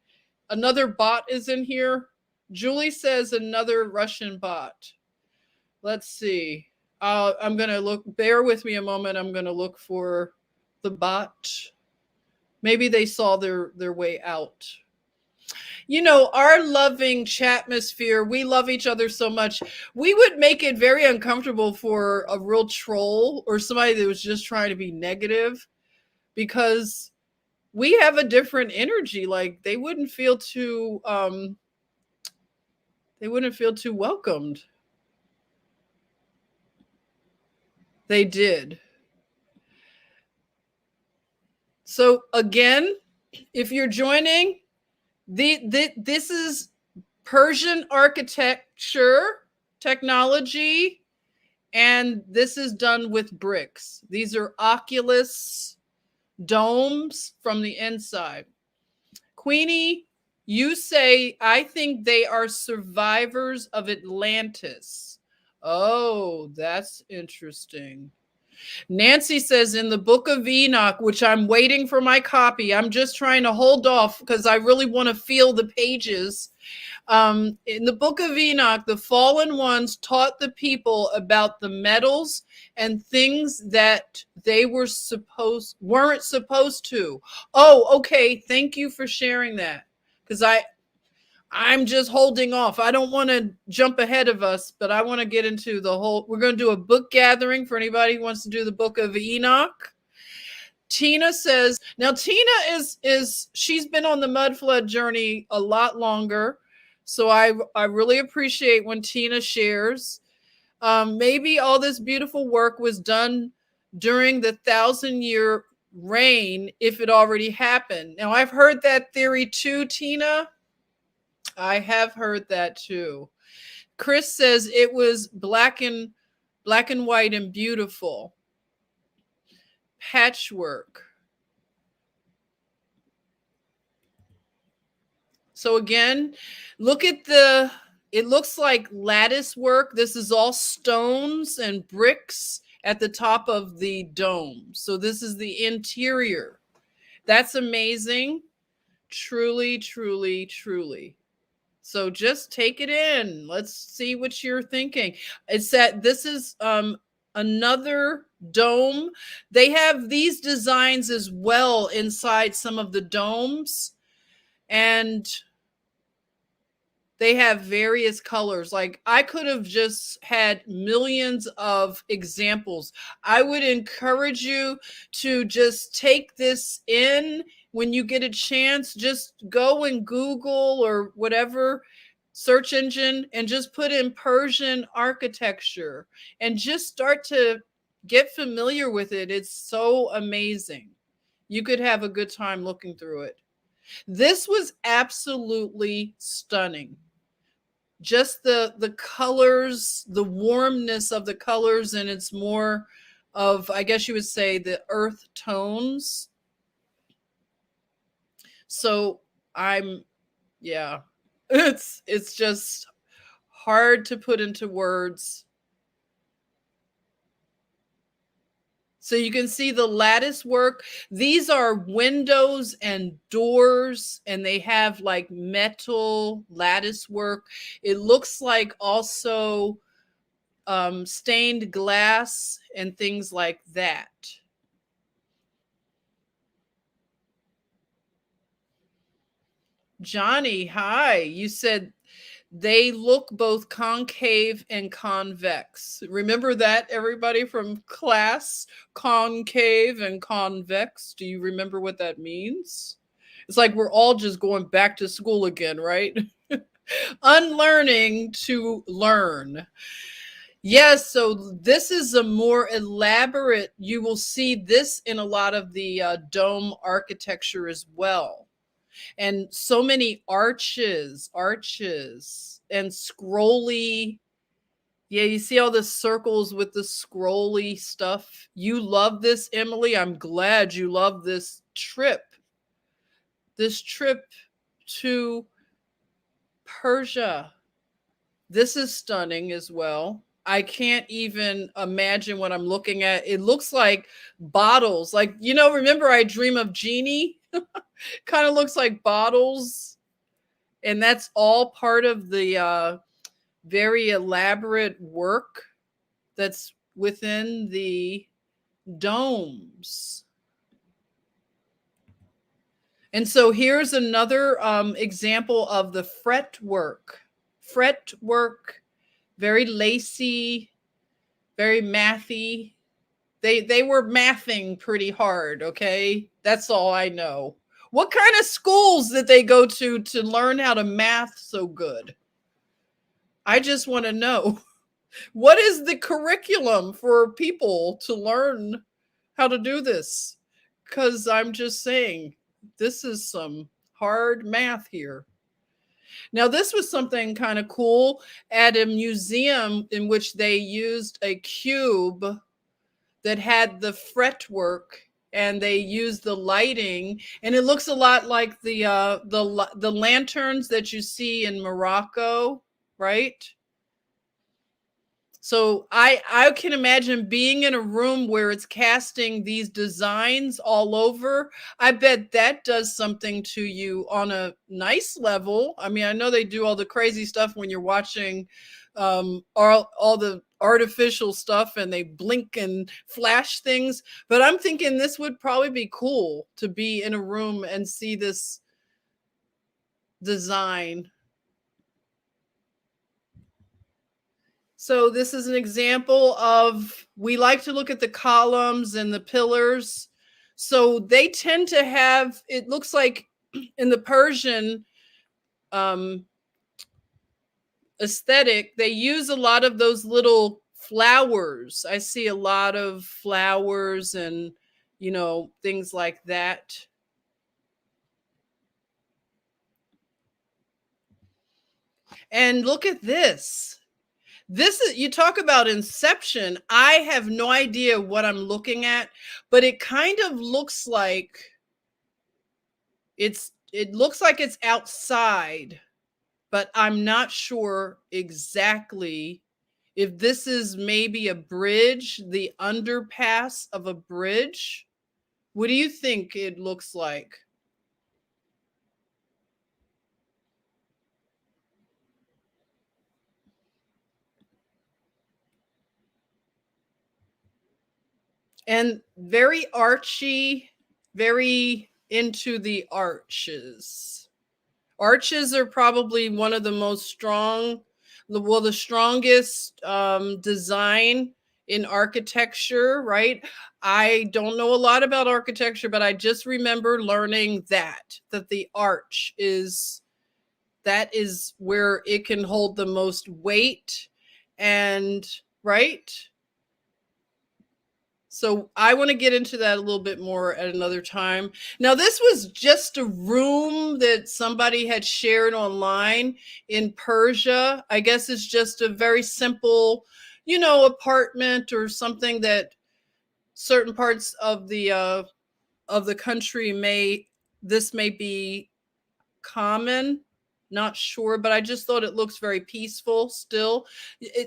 Another bot is in here. Julie says another Russian bot. Let's see. I'm going to look. Bear with me a moment. I'm going to look for the bot. Maybe they saw their way out. You know, our loving chatmosphere, we love each other so much. We would make it very uncomfortable for a real troll or somebody that was just trying to be negative, because we have a different energy. Like, they wouldn't feel too They wouldn't feel too welcomed. They did. So again, if you're joining, this is Persian architecture technology, and this is done with bricks. These are oculus domes from the inside. Queenie, you say, I think they are survivors of Atlantis. Oh, that's interesting. Nancy says in the Book of Enoch, which I'm waiting for my copy, I'm just trying to hold off because I really want to feel the pages. In the Book of Enoch, the fallen ones taught the people about the metals and things that they weren't supposed to. Oh, okay. Thank you for sharing that, because I'm just holding off. I don't want to jump ahead of us, but I want to get into the whole. We're going to do a book gathering for anybody who wants to do the Book of Enoch. Tina says, now Tina she's been on the Mudflood journey a lot longer. So I really appreciate when Tina shares. Maybe all this beautiful work was done during the 1,000-year reign, if it already happened. Now, I've heard that theory too, Tina. I have heard that too. Chris says it was black and white and beautiful. Patchwork. So again, look at it looks like lattice work. This is all stones and bricks at the top of the dome. So this is the interior. That's amazing. Truly, truly, truly. So just take it in. Let's see what you're thinking. It's that this is another dome. They have these designs as well inside some of the domes. And they have various colors. Like I could have just had millions of examples. I would encourage you to just take this in when you get a chance. Just go and Google or whatever search engine and just put in Persian architecture and just start to get familiar with it. It's so amazing. You could have a good time looking through it. This was absolutely stunning. Just the colors, the warmness of the colors, and it's more of, I guess you would say, the earth tones. So yeah, it's just hard to put into words. So you can see the lattice work. These are windows and doors, and they have like metal lattice work. It looks like also stained glass and things like that. Johnny, hi. You said they look both concave and convex. Remember that, everybody from class? Concave and convex. Do you remember what that means? It's like we're all just going back to school again, right? Unlearning to learn. Yes, so this is a more elaborate, you will see this in a lot of the dome architecture as well. And so many arches and scrolly. Yeah, you see all the circles with the scrolly stuff. You love this, Emily. I'm glad you love this trip. This trip to Persia. This is stunning as well. I can't even imagine what I'm looking at. It looks like bottles. Like, remember I Dream of Jeannie? Kind of looks like bottles. And that's all part of the very elaborate work that's within the domes. And so here's another example of the fretwork. Fretwork, very lacy, very mathy. They were mathing pretty hard, okay? That's all I know. What kind of schools did they go to learn how to math so good? I just want to know, what is the curriculum for people to learn how to do this? Because I'm just saying, this is some hard math here. Now, this was something kind of cool at a museum in which they used a cube that had the fretwork, and they used the lighting, and it looks a lot like the lanterns that you see in Morocco, right? So I can imagine being in a room where it's casting these designs all over. I bet that does something to you on a nice level. I mean, I know they do all the crazy stuff when you're watching all the artificial stuff and they blink and flash things, but I'm thinking this would probably be cool to be in a room and see this design. So this is an example of, we like to look at the columns and the pillars. So they tend to have, it looks like in the Persian aesthetic, they use a lot of those little flowers. I see a lot of flowers and, you know, things like that. And look at this. This is, you talk about inception. I have no idea what I'm looking at, but it kind of looks like it looks like it's outside, but I'm not sure exactly if this is maybe a bridge, the underpass of a bridge. What do you think it looks like? And very archy, very into the arches. Arches are probably one of the most strong, well, the strongest design in architecture, right? I don't know a lot about architecture, but I just remember learning that the arch is, that is where it can hold the most weight, and right? So I want to get into that a little bit more at another time. Now, this was just a room that somebody had shared online in Persia. I guess it's just a very simple, you know, apartment or something that certain parts of the country this may be common. Not sure, but I just thought it looks very peaceful still.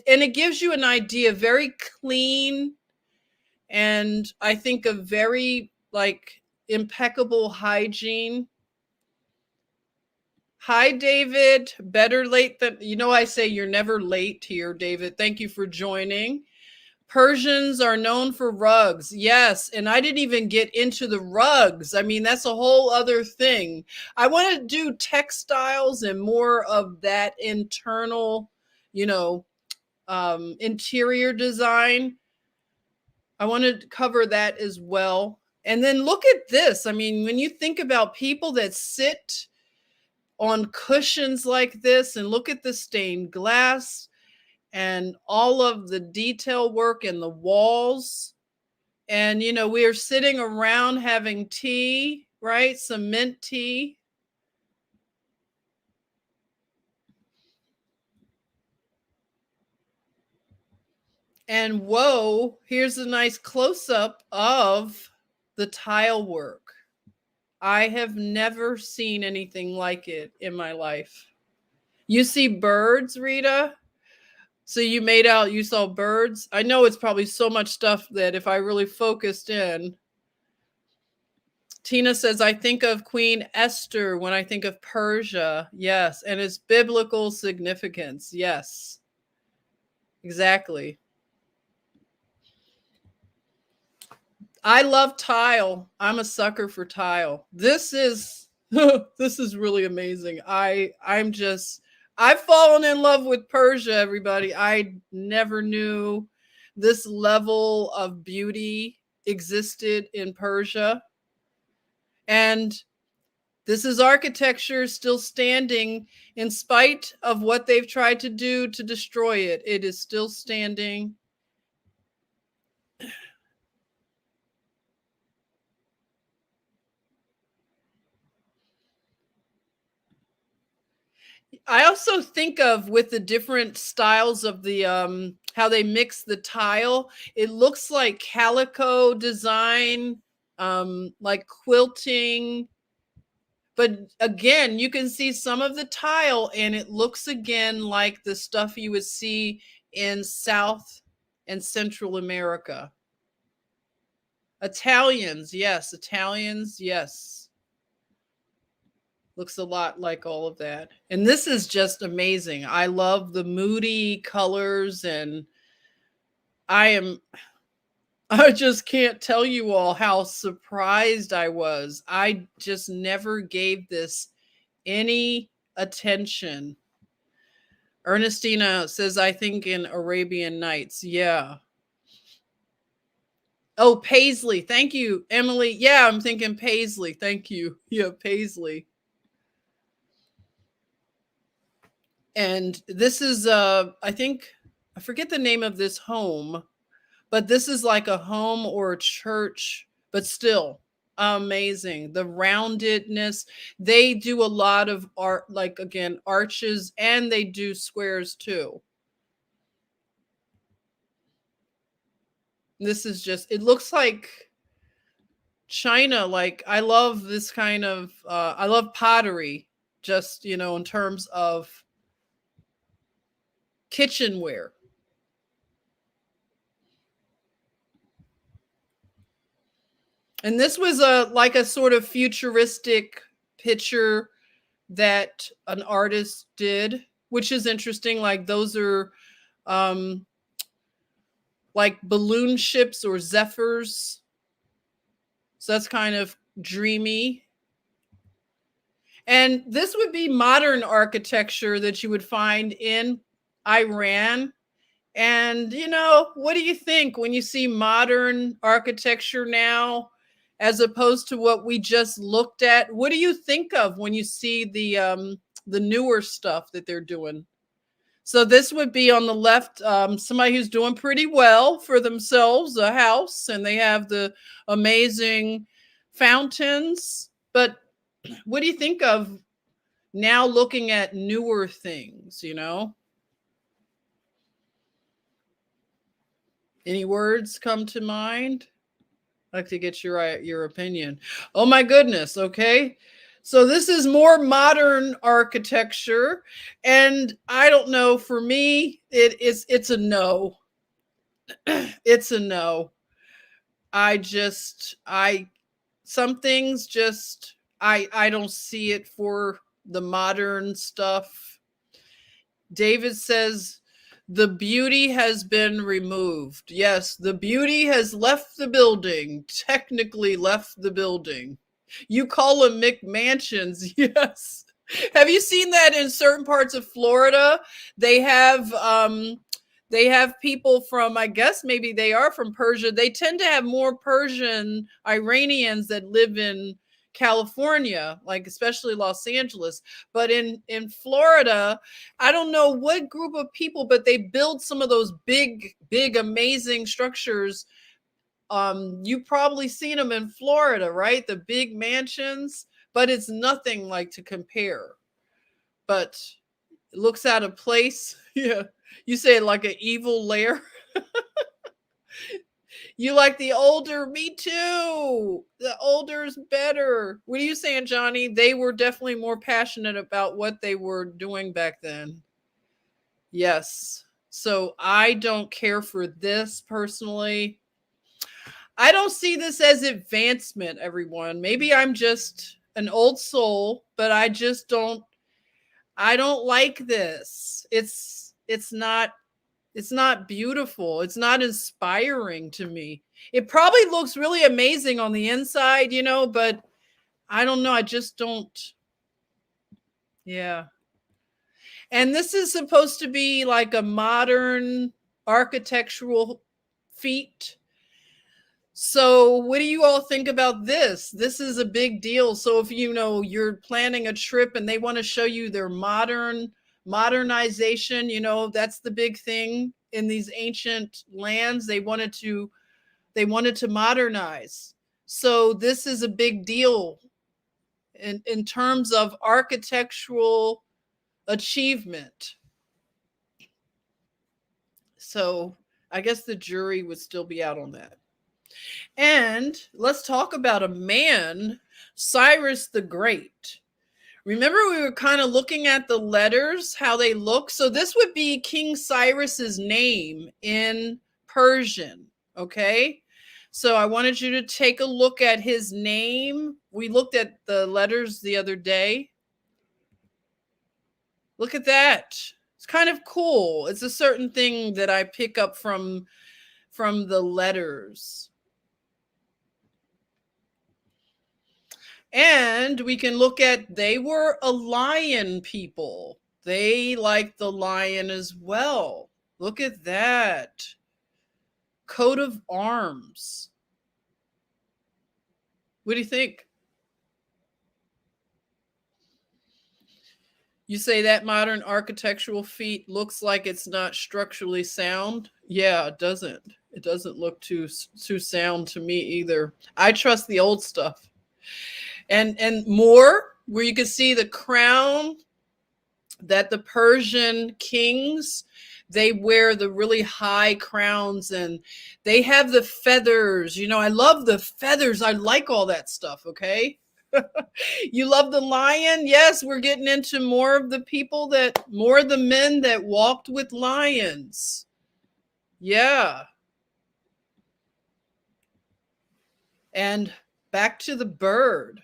And it gives you an idea, very clean, and I think a very like impeccable hygiene. Hi, David. Better late than, you know, I say you're never late here, David. Thank you for joining. Persians are known for rugs. Yes. And I didn't even get into the rugs. I mean, that's a whole other thing. I want to do textiles and more of that internal, you know, interior design. I want to cover that as well. And then look at this. I mean, when you think about people that sit on cushions like this, and look at the stained glass and all of the detail work in the walls. And, you know, we are sitting around having tea, right? Some mint tea. And whoa, here's a nice close-up of the tile work. I have never seen anything like it in my life. You see birds, Rita? So you made out, you saw birds? I know it's probably so much stuff that if I really focused in. Tina says, I think of Queen Esther when I think of Persia. Yes. And its biblical significance. Yes. Exactly. I love tile. I'm a sucker for tile. This is this is really amazing. I've fallen in love with Persia, everybody. I never knew this level of beauty existed in Persia. And This is architecture still standing in spite of what they've tried to do to destroy it. It is still standing. I also think of with the different styles of the how they mix the tile, it looks like calico design, like quilting. But again, you can see some of the tile and it looks again like the stuff you would see in South and Central America. Italians, yes. Italians, yes. Looks a lot like all of that. And this is just amazing. I love the moody colors, and I just can't tell you all how surprised I was. I just never gave this any attention. Ernestina says, I think in Arabian Nights. Yeah. Oh, Paisley. Thank you, Emily. Yeah, I'm thinking Paisley. Thank you. Yeah, Paisley. And this is I think I forget the name of this home, but this is like a home or a church, but still amazing. The roundedness. They do a lot of art, like again, arches, and they do squares too. This is just, it looks like China. Like, I love this kind of I love pottery, just, you know, in terms of kitchenware. And this was a like a sort of futuristic picture that an artist did, which is interesting. Like, those are um like balloon ships or zephyrs. So that's kind of dreamy. And this would be modern architecture that you would find in Iran. And, you know, what do you think when you see modern architecture now, as opposed to what we just looked at? What do you think of when you see the newer stuff that they're doing? So this would be on the left, somebody who's doing pretty well for themselves, a house, and they have the amazing fountains. But what do you think of now looking at newer things, you know? Any words come to mind? I'd like to get your opinion. Oh my goodness, okay. So this is more modern architecture, and I don't know, for me it's a no. It's a no. I some things just I don't see it for the modern stuff. David says the beauty has been removed. Yes, the beauty has left the building, technically left the building. You call them McMansions. Yes. Have you seen that in certain parts of Florida? They have people from, I guess maybe they are from Persia. They tend to have more Persian Iranians that live in California, like especially Los Angeles. But in Florida, I don't know what group of people, but they build some of those big amazing structures. You've probably seen them in Florida, right? The big mansions, but it's nothing like to compare. But it looks out of place. Yeah. You say like an evil lair. You like the older? Me too. The older's better. What are you saying, Johnny? They were definitely more passionate about what they were doing back then. Yes. So I don't care for this personally. I don't see this as advancement, everyone. Maybe I'm just an old soul, but I just don't like this. It's not beautiful. It's not inspiring to me. It probably looks really amazing on the inside, you know, but I don't know. I just don't. Yeah. And this is supposed to be like a modern architectural feat. So what do you all think about this? This is a big deal. So if you're planning a trip and they want to show you their modernization, that's the big thing in these ancient lands. They wanted to modernize. So this is a big deal in terms of architectural achievement. So I guess the jury would still be out on that. And let's talk about a man, Cyrus the Great. Remember, we were kind of looking at the letters, how they look. So this would be King Cyrus's name in Persian. Okay. So I wanted you to take a look at his name. We looked at the letters the other day. Look at that. It's kind of cool. It's a certain thing that I pick up from the letters. And we can look at, they were a lion people. They liked the lion as well. Look at that. Coat of arms. What do you think? You say that modern architectural feat looks like it's not structurally sound? Yeah, it doesn't. It doesn't look too sound to me either. I trust the old stuff. And more, where you can see the crown that the Persian kings, they wear the really high crowns and they have the feathers. I love the feathers. I like all that stuff, okay? You love the lion? Yes, we're getting into more of the men that walked with lions. Yeah. And back to the bird.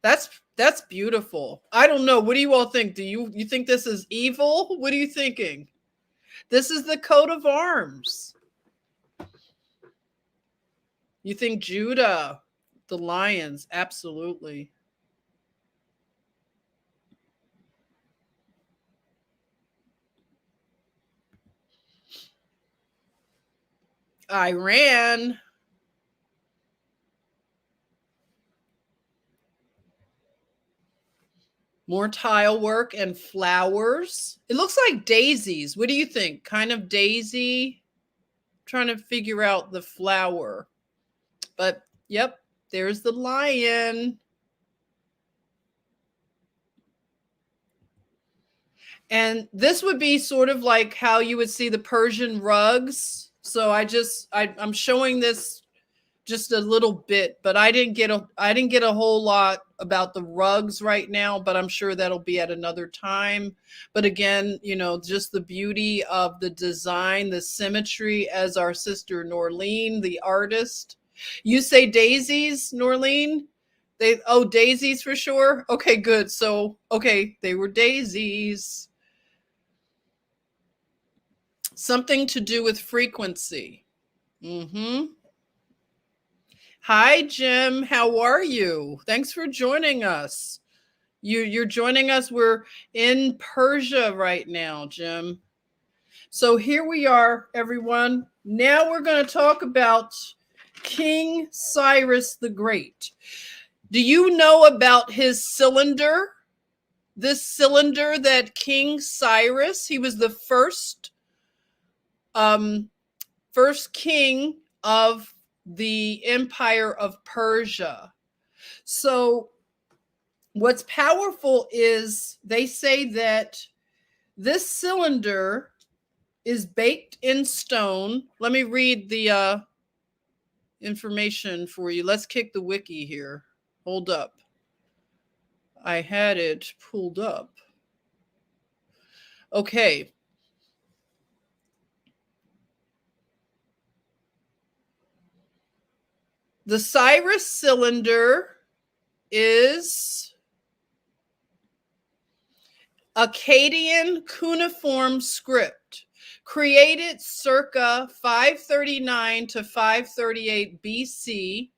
That's beautiful. I don't know. What do you all think? Do you think this is evil? What are you thinking? This is the coat of arms. You think Judah, the lions? Absolutely. Iran. More tile work and flowers. It looks like daisies. What do you think? Kind of daisy? Trying to figure out the flower. But yep, there's the lion. And this would be sort of like how you would see the Persian rugs. So I'm showing this just a little bit, but I didn't get a whole lot about the rugs right now, but I'm sure that'll be at another time. But again, just the beauty of the design, the symmetry, as our sister Norlene, the artist. You say daisies, Norlene? Daisies for sure. Okay, good. So, okay, they were daisies. Something to do with frequency. Mm-hmm. Hi, Jim. How are you? Thanks for joining us. You're joining us. We're in Persia right now, Jim. So here we are, everyone. Now we're going to talk about King Cyrus the Great. Do you know about his cylinder? This cylinder that King Cyrus, he was the first king of the Empire of Persia. So what's powerful is they say that this cylinder is baked in stone. Let me read the information for you. Let's kick the wiki here. Hold up. I had it pulled up. Okay. The Cyrus cylinder is Akkadian cuneiform script, created circa 539 to 538 BC,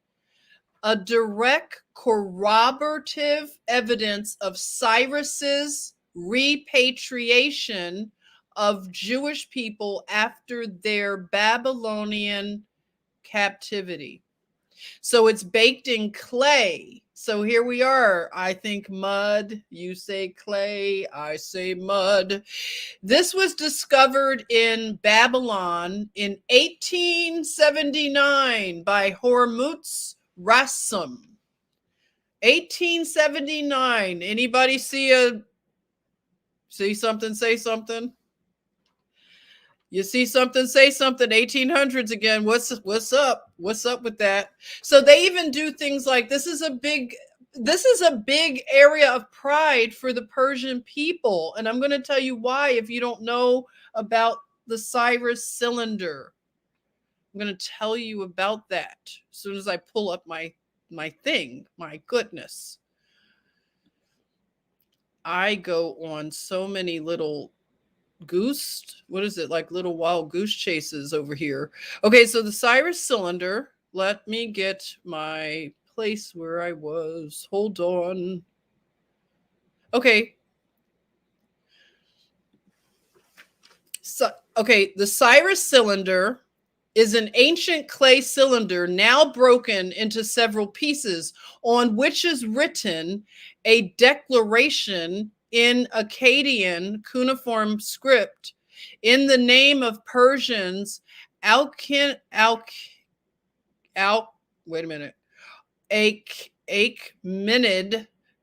a direct corroborative evidence of Cyrus's repatriation of Jewish people after their Babylonian captivity. So it's baked in clay. So here we are. I think mud, you say clay, I say mud. This was discovered in Babylon in 1879 by Hormuz Rassam. 1879. Anybody see something, say something? You see something, say something. 1800s again. What's up? What's up with that? So they even do things like this is a big area of pride for the Persian people. And I'm going to tell you why if you don't know about the Cyrus Cylinder. I'm going to tell you about that as soon as I pull up my thing. My goodness. I go on so many little like little wild goose chases over here. Okay, so the Cyrus Cylinder, let me get my place where I was. Hold on. Okay. So, the Cyrus Cylinder is an ancient clay cylinder now broken into several pieces on which is written a declaration in Akkadian cuneiform script in the name of Persians Achaemenid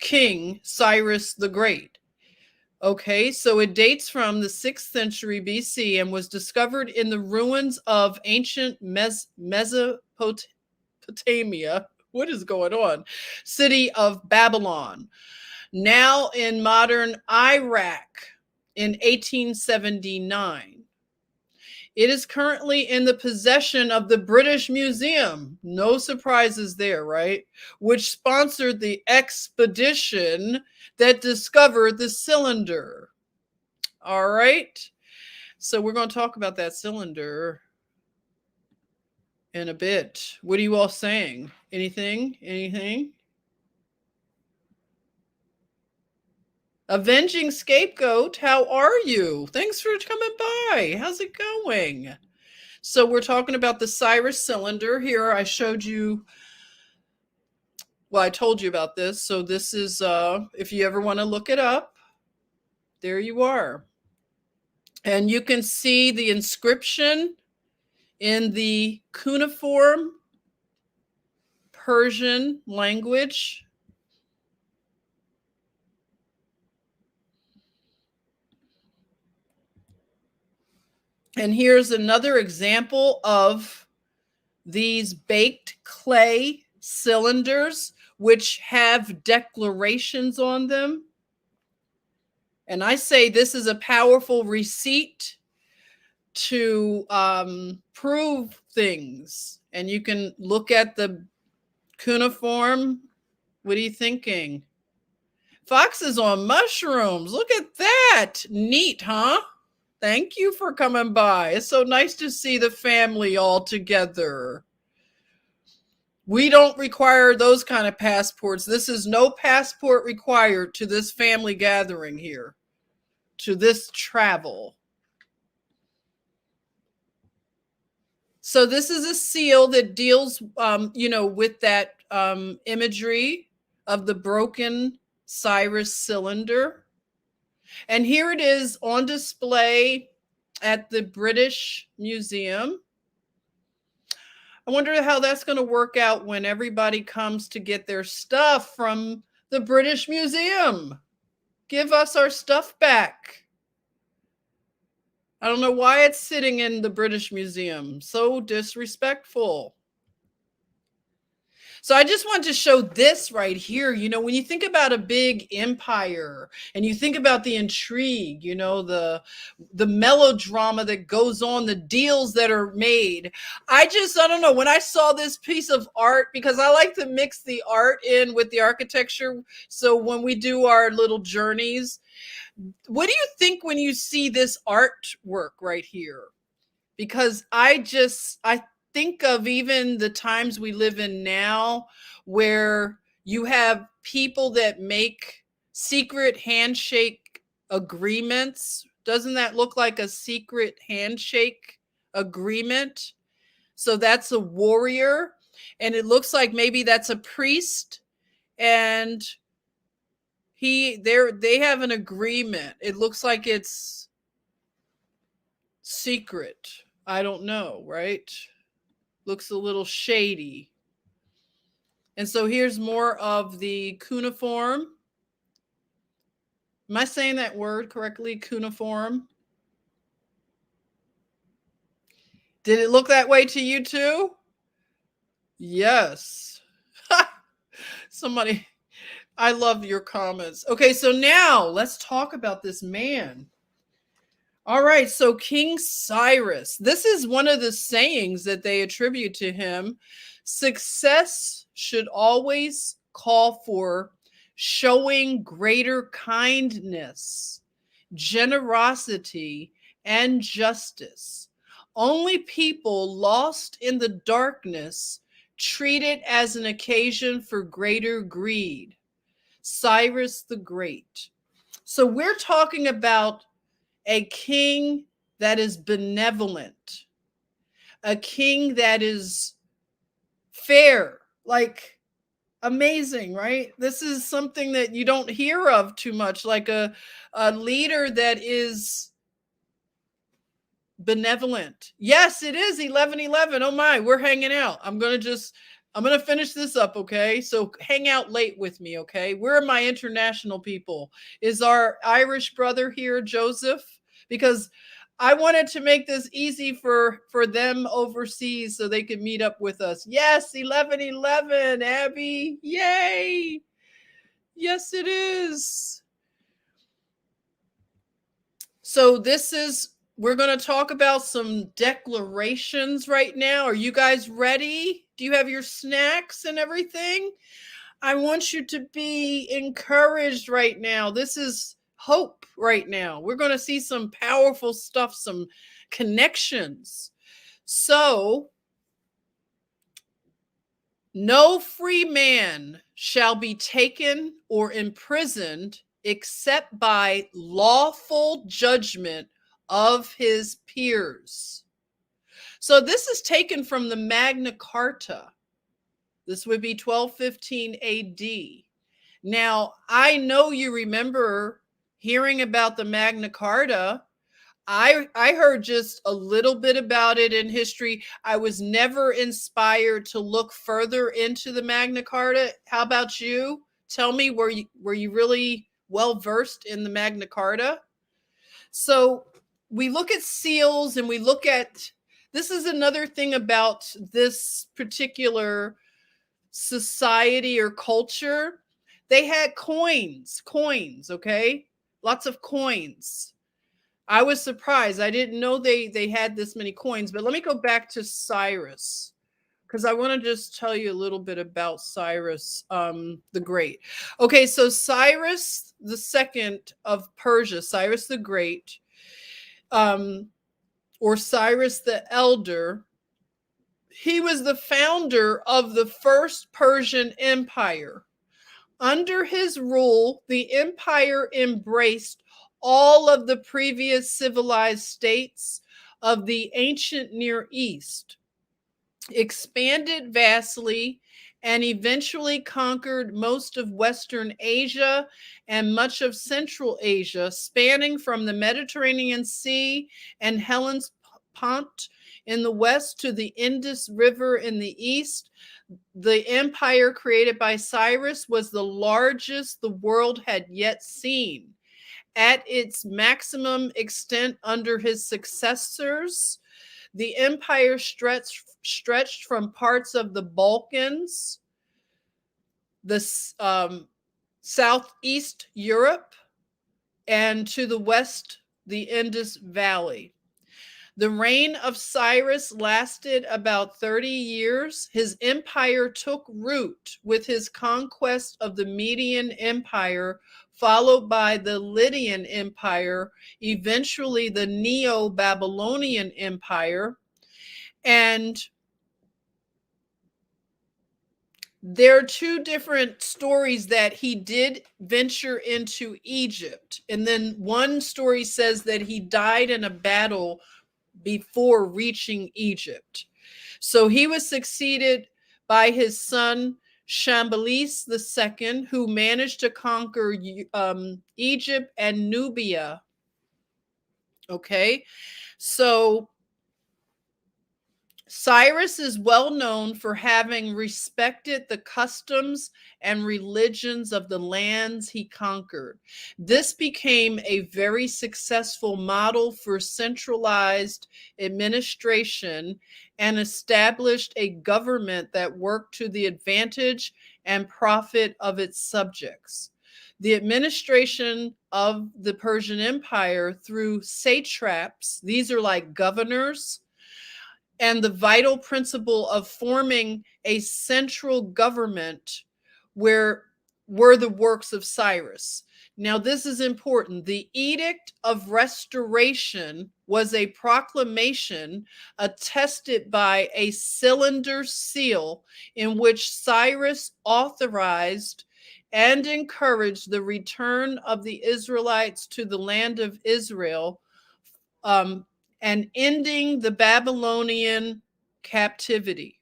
king Cyrus the Great. Okay, so it dates from the 6th century BC and was discovered in the ruins of ancient Mesopotamia. What is going on? City of Babylon, now in modern Iraq in 1879. It is currently in the possession of the British Museum. No surprises there, right? Which sponsored the expedition that discovered the cylinder. All right. So we're going to talk about that cylinder in a bit. What are you all saying? Anything? Anything? Avenging Scapegoat, how are you? Thanks for coming by. How's it going? So we're talking about the Cyrus Cylinder. Here I showed you, well, I told you about this. So this is, if you ever want to look it up, there you are. And you can see the inscription in the cuneiform Persian language. And here's another example of these baked clay cylinders, which have declarations on them. And I say this is a powerful receipt to prove things. And you can look at the cuneiform. What are you thinking? Foxes on mushrooms. Look at that. Neat, huh? Thank you for coming by. It's so nice to see the family all together. We don't require those kind of passports. This is no passport required to this family gathering here, to this travel. So this is a seal that deals, with that imagery of the broken Cyrus cylinder. And here it is on display at the British Museum. I wonder how that's going to work out when everybody comes to get their stuff from the British Museum. Give us our stuff back. I don't know why it's sitting in the British Museum. So disrespectful. So I just want to show this right here. You know, when you think about a big empire and you think about the intrigue, you know, the melodrama that goes on, the deals that are made. I don't know, when I saw this piece of art, because I like to mix the art in with the architecture. So when we do our little journeys, what do you think when you see this artwork right here? Because I think of even the times we live in now where you have people that make secret handshake agreements. Doesn't that look like a secret handshake agreement? So that's a warrior. And it looks like maybe that's a priest. And they have an agreement. It looks like it's secret. I don't know, right? Looks a little shady. And so here's more of the cuneiform. Am I saying that word correctly? Cuneiform. Did it look that way to you too? Yes. Somebody, I love your comments. Okay, so now let's talk about this man. All right, so King Cyrus. This is one of the sayings that they attribute to him. Success should always call for showing greater kindness, generosity, and justice. Only people lost in the darkness treat it as an occasion for greater greed. Cyrus the Great. So we're talking about a king that is benevolent, a king that is fair, like amazing, right? This is something that you don't hear of too much, like a leader that is benevolent. Yes, it is 11:11. Oh my, we're hanging out. I'm going to finish this up, okay? So hang out late with me, okay? Where are my international people? Is our Irish brother here, Joseph? Because I wanted to make this easy for them overseas so they could meet up with us. Yes, 11:11, Abby. Yay. Yes, it is. So we're going to talk about some declarations right now. Are you guys ready? Do you have your snacks and everything? I want you to be encouraged right now. This is hope right now. We're going to see some powerful stuff, some connections. So, no free man shall be taken or imprisoned except by lawful judgment of his peers. So this is taken from the Magna Carta. This would be 1215 AD. Now, I know you remember hearing about the Magna Carta. I heard just a little bit about it in history. I was never inspired to look further into the Magna Carta. How about you? Tell me, were you really well versed in the Magna Carta? So we look at seals and we look at, this is another thing about this particular society or culture. They had coins, okay? Lots of coins. I was surprised. I didn't know they had this many coins, but let me go back to Cyrus because I want to just tell you a little bit about Cyrus the Great. Okay, so Cyrus the Second of Persia, Cyrus the Great, or Cyrus the Elder, he was the founder of the first Persian Empire. Under his rule, the empire embraced all of the previous civilized states of the ancient Near East, expanded vastly, and eventually conquered most of Western Asia and much of Central Asia, spanning from the Mediterranean Sea and Hellespont in the west to the Indus River in the east. The empire created by Cyrus was the largest the world had yet seen. At its maximum extent under his successors, the empire stretched from parts of the Balkans, the southeast Europe, and to the west, the Indus Valley. The reign of Cyrus lasted about 30 years. His empire took root with his conquest of the Median Empire, followed by the Lydian Empire, eventually the Neo-Babylonian Empire. And there are two different stories that he did venture into Egypt. And then one story says that he died in a battle before reaching Egypt. So he was succeeded by his son Shambalis II, who managed to conquer Egypt and Nubia. Okay, so Cyrus is well known for having respected the customs and religions of the lands he conquered. This became a very successful model for centralized administration and established a government that worked to the advantage and profit of its subjects. The administration of the Persian Empire through satraps, these are like governors, and the vital principle of forming a central government were the works of Cyrus. Now, this is important. The Edict of Restoration was a proclamation attested by a cylinder seal in which Cyrus authorized and encouraged the return of the Israelites to the land of Israel, and ending the Babylonian captivity.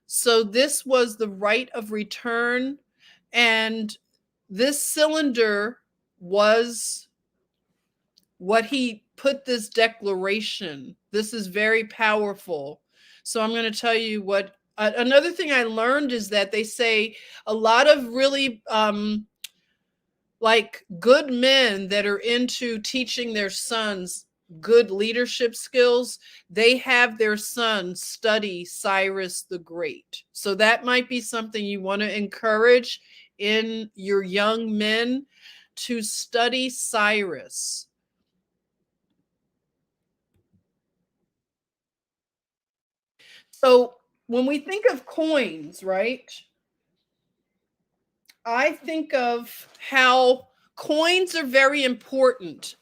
So this was the right of return, and this cylinder was what he put this declaration. This is very powerful. So I'm going to tell you what another thing I learned is that they say a lot of really like good men that are into teaching their sons good leadership skills, they have their sons study Cyrus the Great. So that might be something you want to encourage in your young men, to study Cyrus. So when we think of coins, right, I think of how coins are very important.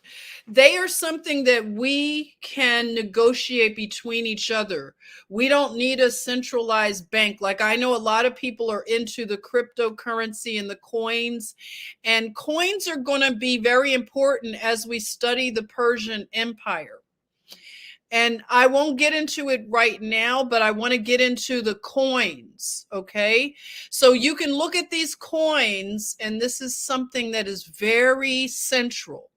They are something that we can negotiate between each other. We don't need a centralized bank. Like, I know a lot of people are into the cryptocurrency and the coins, and coins are going to be very important as we study the Persian Empire. And I won't get into it right now, but I want to get into the coins, okay? So you can look at these coins, and this is something that is very central.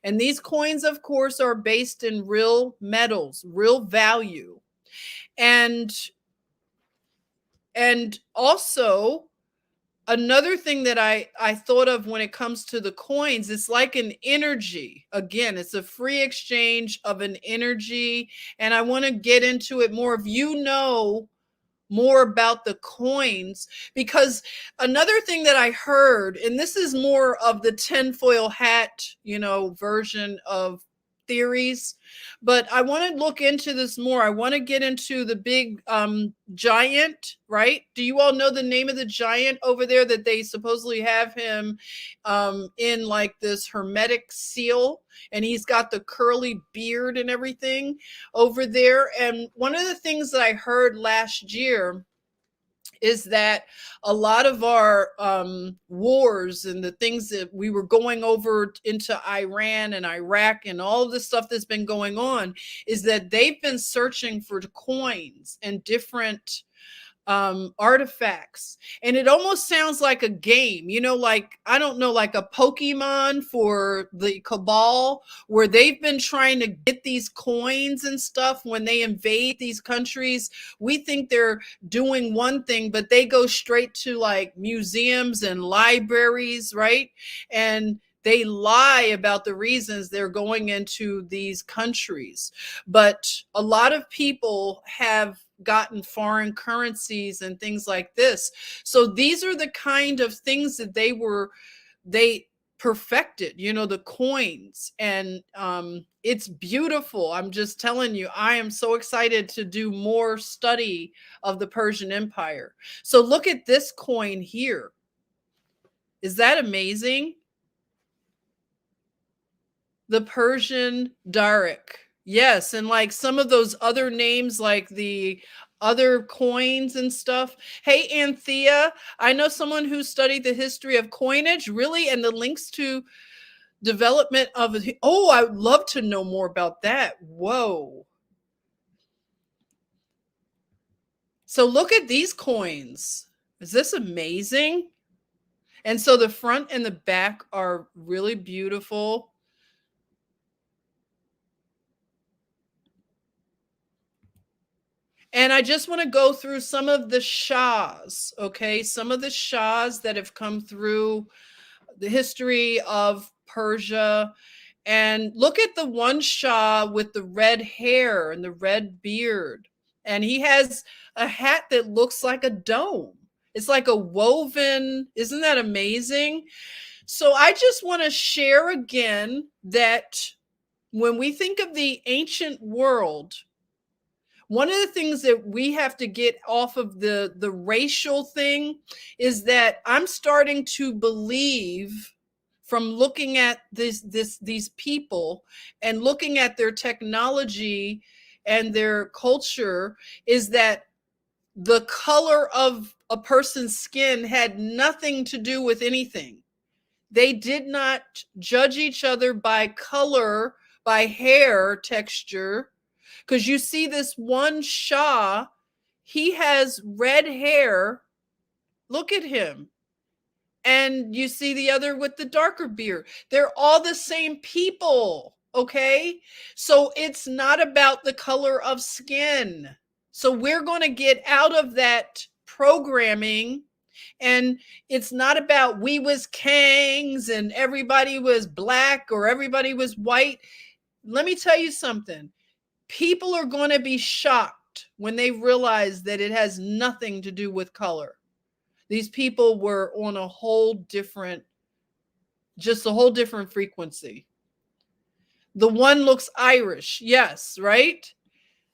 And these coins, of course, are based in real metals, real value. And also, another thing that I thought of when it comes to the coins, it's like an energy. Again, it's a free exchange of an energy. And I want to get into it more. If you know more about the coins, because another thing that I heard, and this is more of the tinfoil hat, version of theories, but I want to look into this more. I want to get into the big giant, right? Do you all know the name of the giant over there that they supposedly have him in like this hermetic seal, and he's got the curly beard and everything over there? And one of the things that I heard last year is that a lot of our wars and the things that we were going over into Iran and Iraq and all of the stuff that's been going on is that they've been searching for coins and different artifacts, and it almost sounds like a game, like, I don't know, like a Pokemon for the cabal, where they've been trying to get these coins and stuff. When they invade these countries, we think they're doing one thing, but they go straight to like museums and libraries, right? And they lie about the reasons they're going into these countries. But a lot of people have gotten foreign currencies and things like this. So these are the kind of things that they perfected, the coins. And it's beautiful. I'm just telling you, I am so excited to do more study of the Persian Empire. So look at this coin here. Is that amazing? The Persian Daric. Yes, and like some of those other names, like the other coins and stuff. Hey, Anthea, I know someone who studied the history of coinage, really, and the links to development of it. Oh, I would love to know more about that. Whoa. So look at these coins. Is this amazing? And so the front and the back are really beautiful. And I just want to go through some of the Shahs, okay? Some of the Shahs that have come through the history of Persia. And look at the one Shah with the red hair and the red beard. And he has a hat that looks like a dome. It's like a woven, isn't that amazing? So I just want to share again that when we think of the ancient world, one of the things that we have to get off of the racial thing is that I'm starting to believe, from looking at these people and looking at their technology and their culture, is that the color of a person's skin had nothing to do with anything. They did not judge each other by color, by hair texture, because you see this one Shah, he has red hair. Look at him. And you see the other with the darker beard. They're all the same people, okay? So it's not about the color of skin. So we're going to get out of that programming, and it's not about we was kings and everybody was black or everybody was white. Let me tell you something. People are going to be shocked when they realize that it has nothing to do with color. These people were on a whole different, just a whole different frequency. The one looks Irish, yes, right?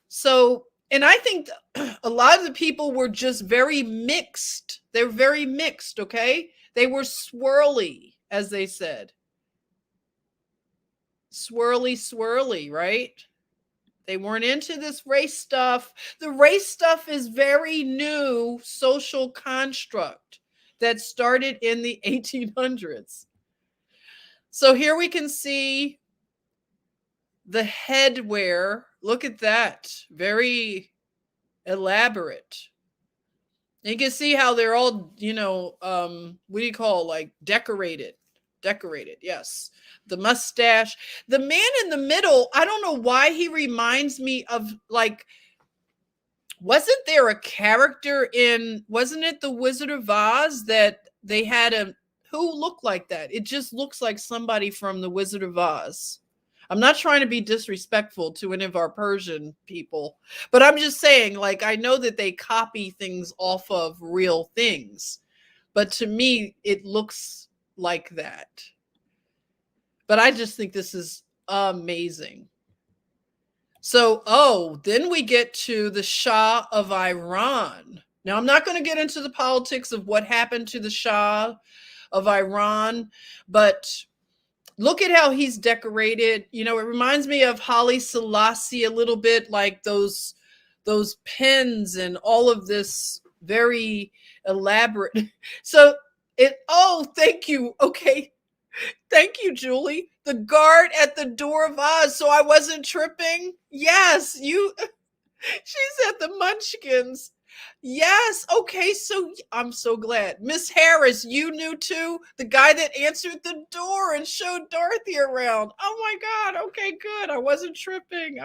So, and I think a lot of the people were just very mixed. They're very mixed, okay? They were swirly, as they said. Swirly, swirly, right? They weren't into this race stuff. The race stuff is very new social construct that started in the 1800s. So here we can see the headwear. Look at that. Very elaborate. And you can see how they're all, what do you call, like decorated? Decorated, yes. The mustache. The man in the middle, I don't know why he reminds me of, like, wasn't there a character in, wasn't it the Wizard of Oz that they had who looked like that? It just looks like somebody from the Wizard of Oz. I'm not trying to be disrespectful to any of our Persian people, but I'm just saying, like, I know that they copy things off of real things, but to me, it looks like that. But I just think this is amazing. So, then we get to the Shah of Iran. Now, I'm not going to get into the politics of what happened to the Shah of Iran, but look at how he's decorated. It reminds me of Haile Selassie a little bit, like those pins and all of this very elaborate. So thank you. Okay. Thank you, Julie. The guard at the door of Oz, so I wasn't tripping. Yes, she said the Munchkins. Yes. Okay. So I'm so glad. Miss Harris, you knew too? The guy that answered the door and showed Dorothy around. Oh my God. Okay, good. I wasn't tripping.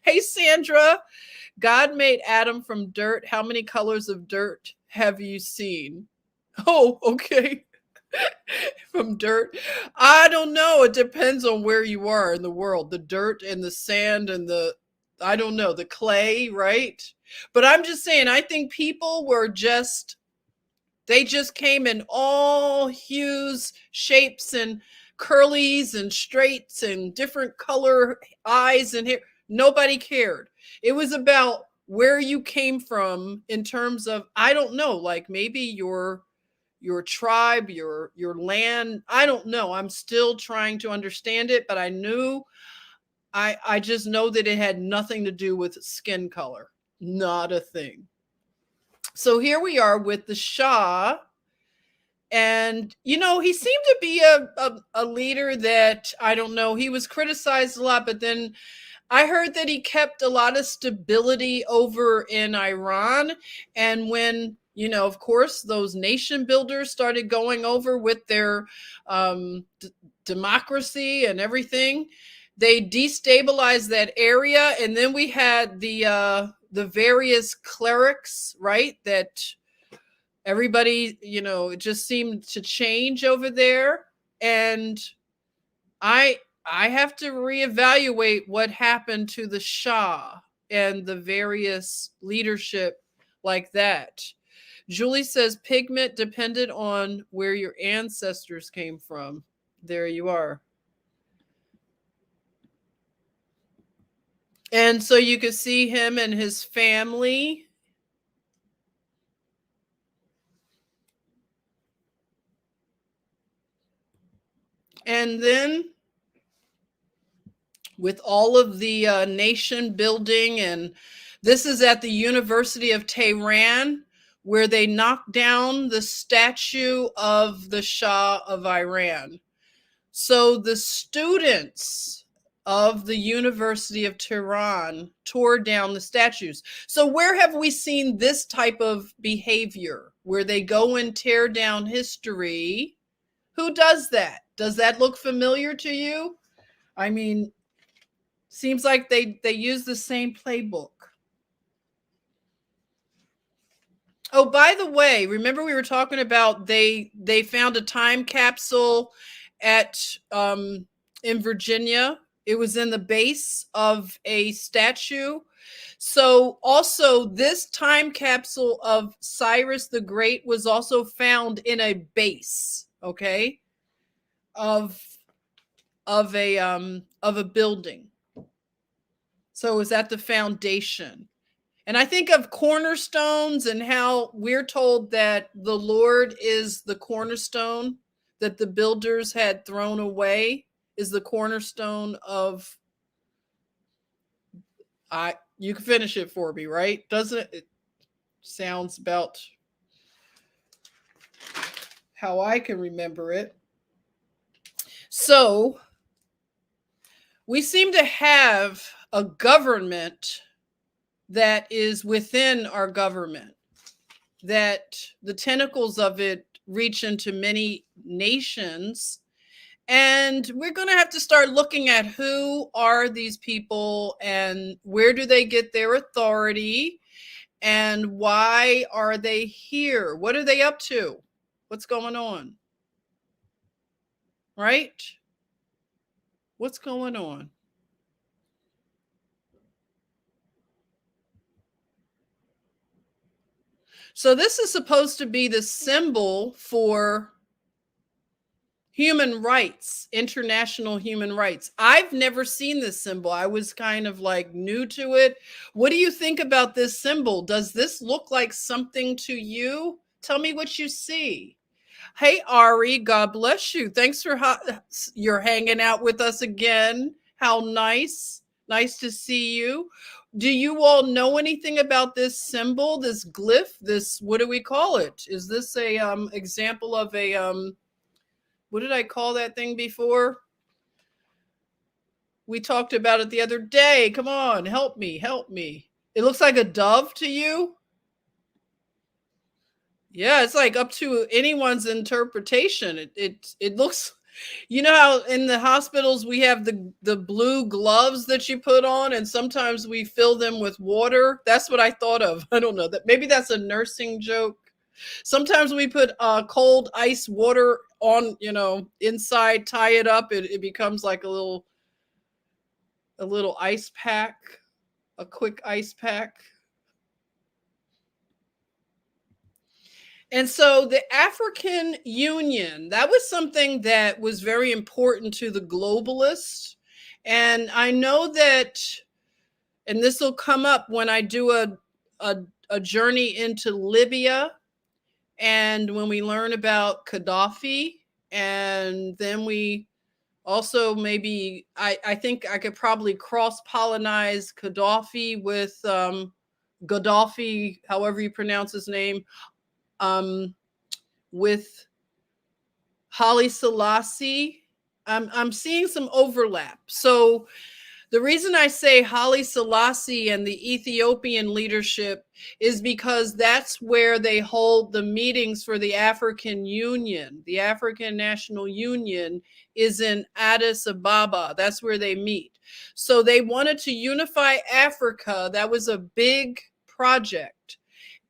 Hey, Sandra, God made Adam from dirt. How many colors of dirt have you seen? Oh, okay. From dirt. I don't know. It depends on where you are in the world. The dirt and the sand and I don't know, the clay, right? But I'm just saying, I think people were they just came in all hues, shapes, and curlies and straights and different color eyes and hair. Nobody cared. It was about where you came from in terms of, I don't know, like maybe your tribe, your land. I don't know. I'm still trying to understand it, but I just know that it had nothing to do with skin color. Not a thing. So here we are with the Shah. And, he seemed to be a leader that, I don't know, he was criticized a lot, but then I heard that he kept a lot of stability over in Iran. And when, of course, those nation builders started going over with their democracy and everything, they destabilized that area. And then we had the various clerics, right? That everybody, it just seemed to change over there. And I have to reevaluate what happened to the Shah and the various leadership like that. Julie says pigment depended on where your ancestors came from. There you are. And so you could see him and his family. And then with all of the nation building, and this is at the University of Tehran, where they knocked down the statue of the Shah of Iran. So the students of the University of Tehran tore down the statues. So where have we seen this type of behavior where they go and tear down history? Who does that? Does that look familiar to you? I mean, seems like they use the same playbook. Oh, by the way, remember we were talking about they found a time capsule at in Virginia. It was in the base of a statue. So also this time capsule of Cyrus the Great was also found in a base, okay, of a building. So it was at the foundation. And I think of cornerstones and how we're told that the Lord is the cornerstone that the builders had thrown away, is the cornerstone of, you can finish it for me, right? Doesn't it sounds about how I can remember it. So we seem to have a government that is within our government, that the tentacles of it reach into many nations. And we're going to have to start looking at who are these people and where do they get their authority and why are they here? What are they up to? What's going on? Right? What's going on? So this is supposed to be the symbol for human rights, international human rights. I've never seen this symbol. I was kind of like new to it. What do you think about this symbol? Does this look like something to you? Tell me what you see. Hey, Ari, God bless you. Thanks for you're hanging out with us again. How nice. Nice to see you. Do you all know anything about this symbol, this glyph, this, what do we call it? Is this a example of a, what did I call that thing before? We talked about it the other day. Come on, help me, help me. It looks like a dove to you? Yeah, it's like up to anyone's interpretation. It looks, you know how in the hospitals we have the blue gloves that you put on and sometimes we fill them with water? That's what I thought of. I don't know, that maybe that's a nursing joke. Sometimes we put cold ice water on, inside, tie it up, it becomes like a little ice pack, a quick ice pack. And so the African Union, that was something that was very important to the globalists. And I know that, and this will come up when I do a journey into Libya, and when we learn about Gaddafi, and then we also maybe, I think I could probably cross-pollinize Gaddafi with Gaddafi, however you pronounce his name, with Haile Selassie. I'm seeing some overlap. So The reason I say Haile Selassie and the Ethiopian leadership is because that's where they hold the meetings for the African Union. The African National Union is in Addis Ababa. That's where they meet. So they wanted to unify Africa. That was a big project.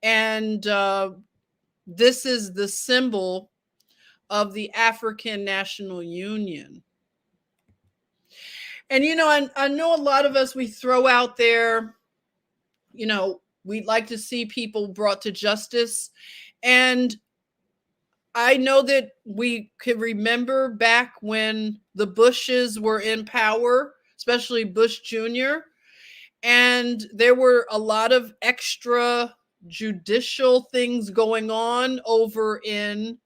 And this is the symbol of the African National Union. And, you know, I know a lot of us, we throw out there, you know, we'd like to see people brought to justice. And I know that we could remember back when the Bushes were in power, especially Bush Jr., and there were a lot of extra judicial things going on over in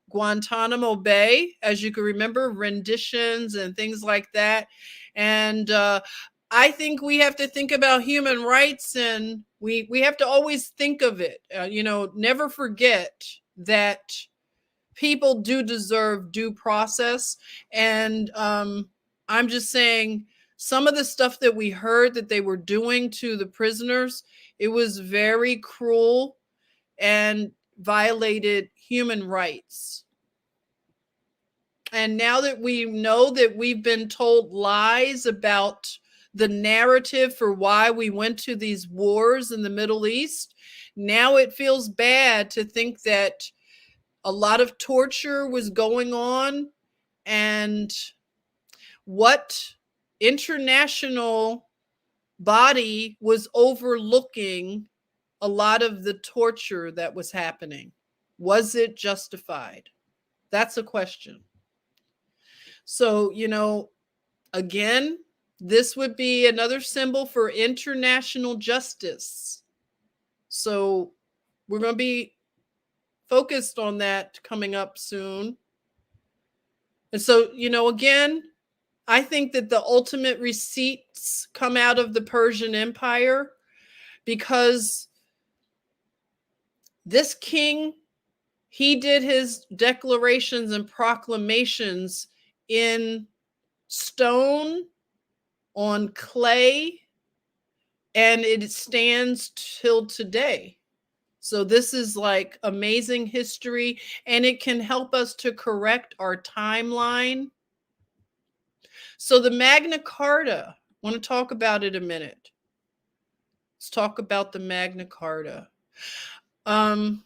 Guantanamo Bay, as you can remember, renditions and things like that. And I think we have to think about human rights, and we have to always think of it. You know, never forget that people do deserve due process. And I'm just saying, some of the stuff that we heard that they were doing to the prisoners, it was very cruel and violated human rights. And now that we know that we've been told lies about the narrative for why we went to these wars in the Middle East, now it feels bad to think that a lot of torture was going on, and what international body was overlooking a lot of the torture that was happening. Was it justified? That's a question. So, you know, again, this would be another symbol for international justice. So we're going to be focused on that coming up soon. And so, you know, again, I think that the ultimate receipts come out of the Persian Empire, because this king, he did his declarations and proclamations in stone, on clay, and it stands till today. So this is like amazing history, and it can help us to correct our timeline. So the Magna Carta, I want to talk about it a minute. Let's talk about the Magna Carta. Does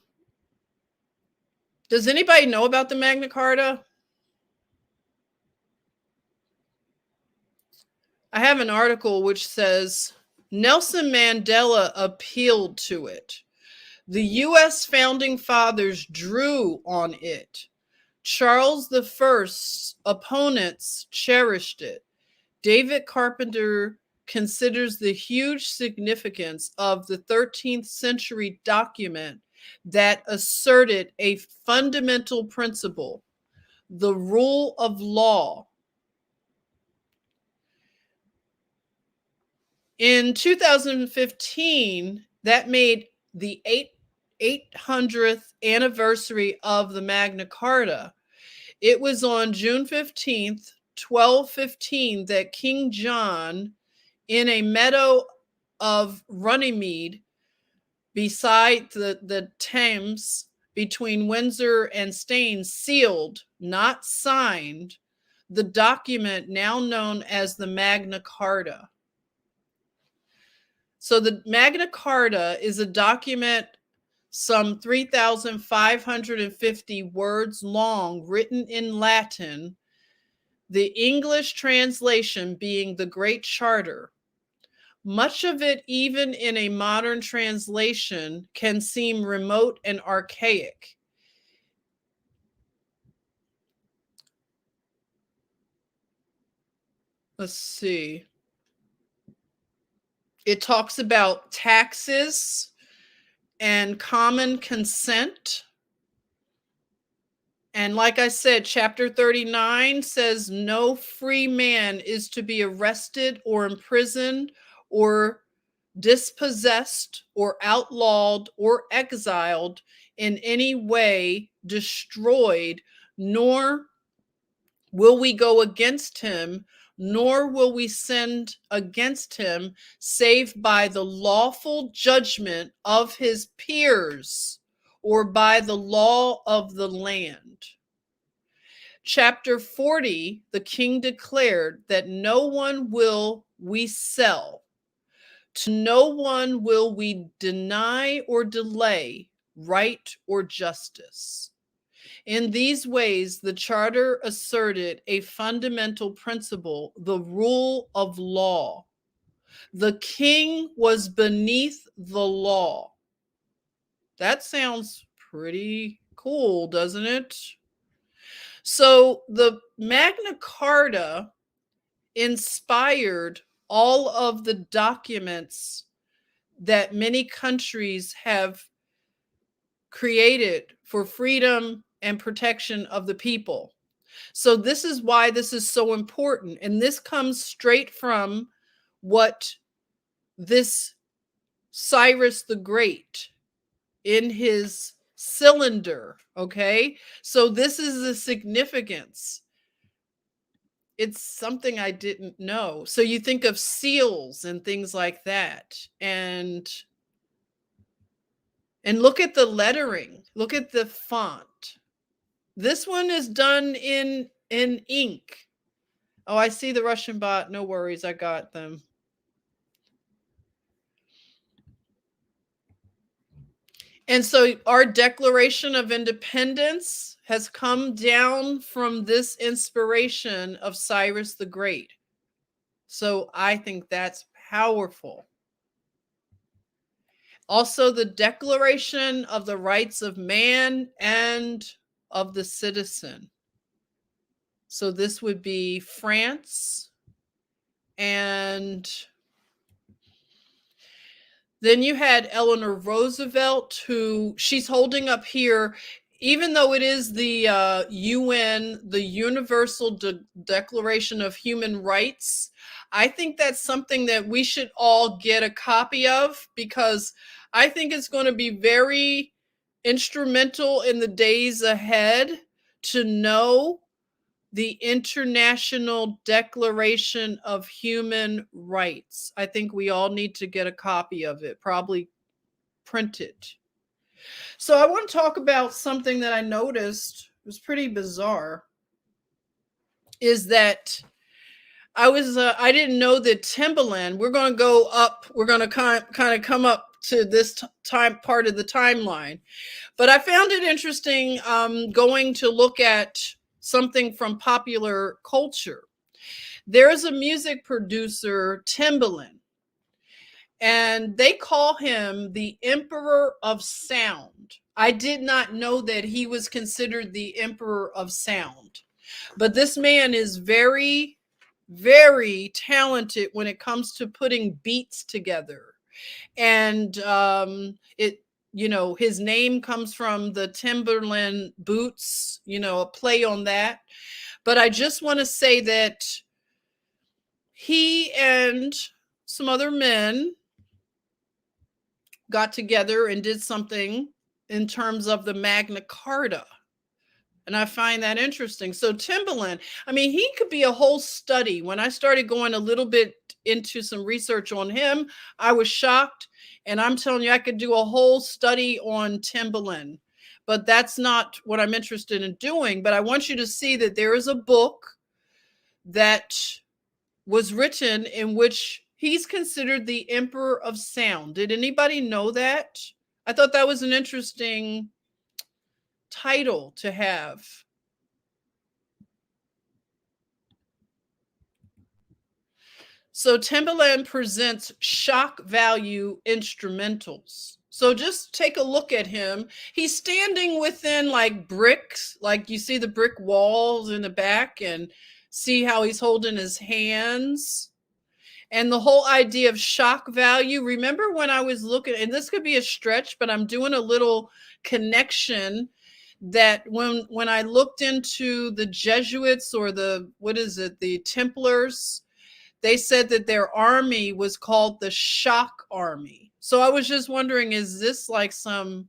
anybody know about the Magna Carta? I have an article which says Nelson Mandela appealed to it. The U.S. founding fathers drew on it. Charles I's opponents cherished it. David Carpenter considers the huge significance of the 13th century document that asserted a fundamental principle, the rule of law. In 2015, that made the 800th anniversary of the Magna Carta. It was on June 15th, 1215, that King John, in a meadow of Runnymede beside the Thames between Windsor and Staines, sealed, not signed, the document now known as the Magna Carta. So the Magna Carta is a document some 3,550 words long, written in Latin, the English translation being the Great Charter. Much of it, even in a modern translation, can seem remote and archaic. Let's see. It talks about taxes and common consent. And like I said, chapter 39 says no free man is to be arrested or imprisoned or dispossessed or outlawed or exiled in any way, destroyed, nor will we go against him nor will we send against him save by the lawful judgment of his peers or by the law of the land. Chapter 40, the king declared that no one will we sell, to no one will we deny or delay right or justice. In these ways, the charter asserted a fundamental principle, the rule of law. The king was beneath the law. That sounds pretty cool, doesn't it? So the Magna Carta inspired all of the documents that many countries have created for freedom and protection of the people. So this is why this is so important. And this comes straight from what this Cyrus the Great in his cylinder, okay? So this is the significance. It's something I didn't know. So you think of seals and things like that. And look at the lettering. Look at the font. This one is done in ink. Oh, I see the Russian bot. No worries, I got them. And so our Declaration of Independence has come down from this inspiration of Cyrus the Great. So I think that's powerful. Also, the Declaration of the Rights of Man and of the Citizen. So this would be France. And then you had Eleanor Roosevelt, who she's holding up here, even though it is the UN, the Universal Declaration of Human Rights. I think that's something that we should all get a copy of, because I think it's going to be very instrumental in the days ahead to know the International Declaration of Human Rights. I think we all need to get a copy of it, probably print it. So I want to talk about something that I noticed was pretty bizarre, is that I didn't know that Timbaland, we're going to go up, we're going to kind of come up to this time part of the timeline. But I found it interesting going to look at something from popular culture. There's a music producer, Timbaland, and they call him the Emperor of Sound. I did not know that he was considered the Emperor of Sound. But this man is very, very talented when it comes to putting beats together. And his name comes from the Timberland boots, a play on that. But I just want to say that he and some other men got together and did something in terms of the Magna Carta. And I find that interesting. So Timbaland, I mean, he could be a whole study. When I started going a little bit into some research on him, I was shocked. And I'm telling you, I could do a whole study on Timbaland. But that's not what I'm interested in doing. But I want you to see that there is a book that was written in which he's considered the Emperor of Sound. Did anybody know that? I thought that was an interesting title to have. So Timbaland presents shock value instrumentals. So just take a look at him. He's standing within like bricks, like you see the brick walls in the back, and see how he's holding his hands. And the whole idea of shock value. Remember when I was looking, and this could be a stretch, but I'm doing a little connection, that when I looked into the Jesuits, or the Templars, they said that their army was called the Shock Army. So I was just wondering, is this like some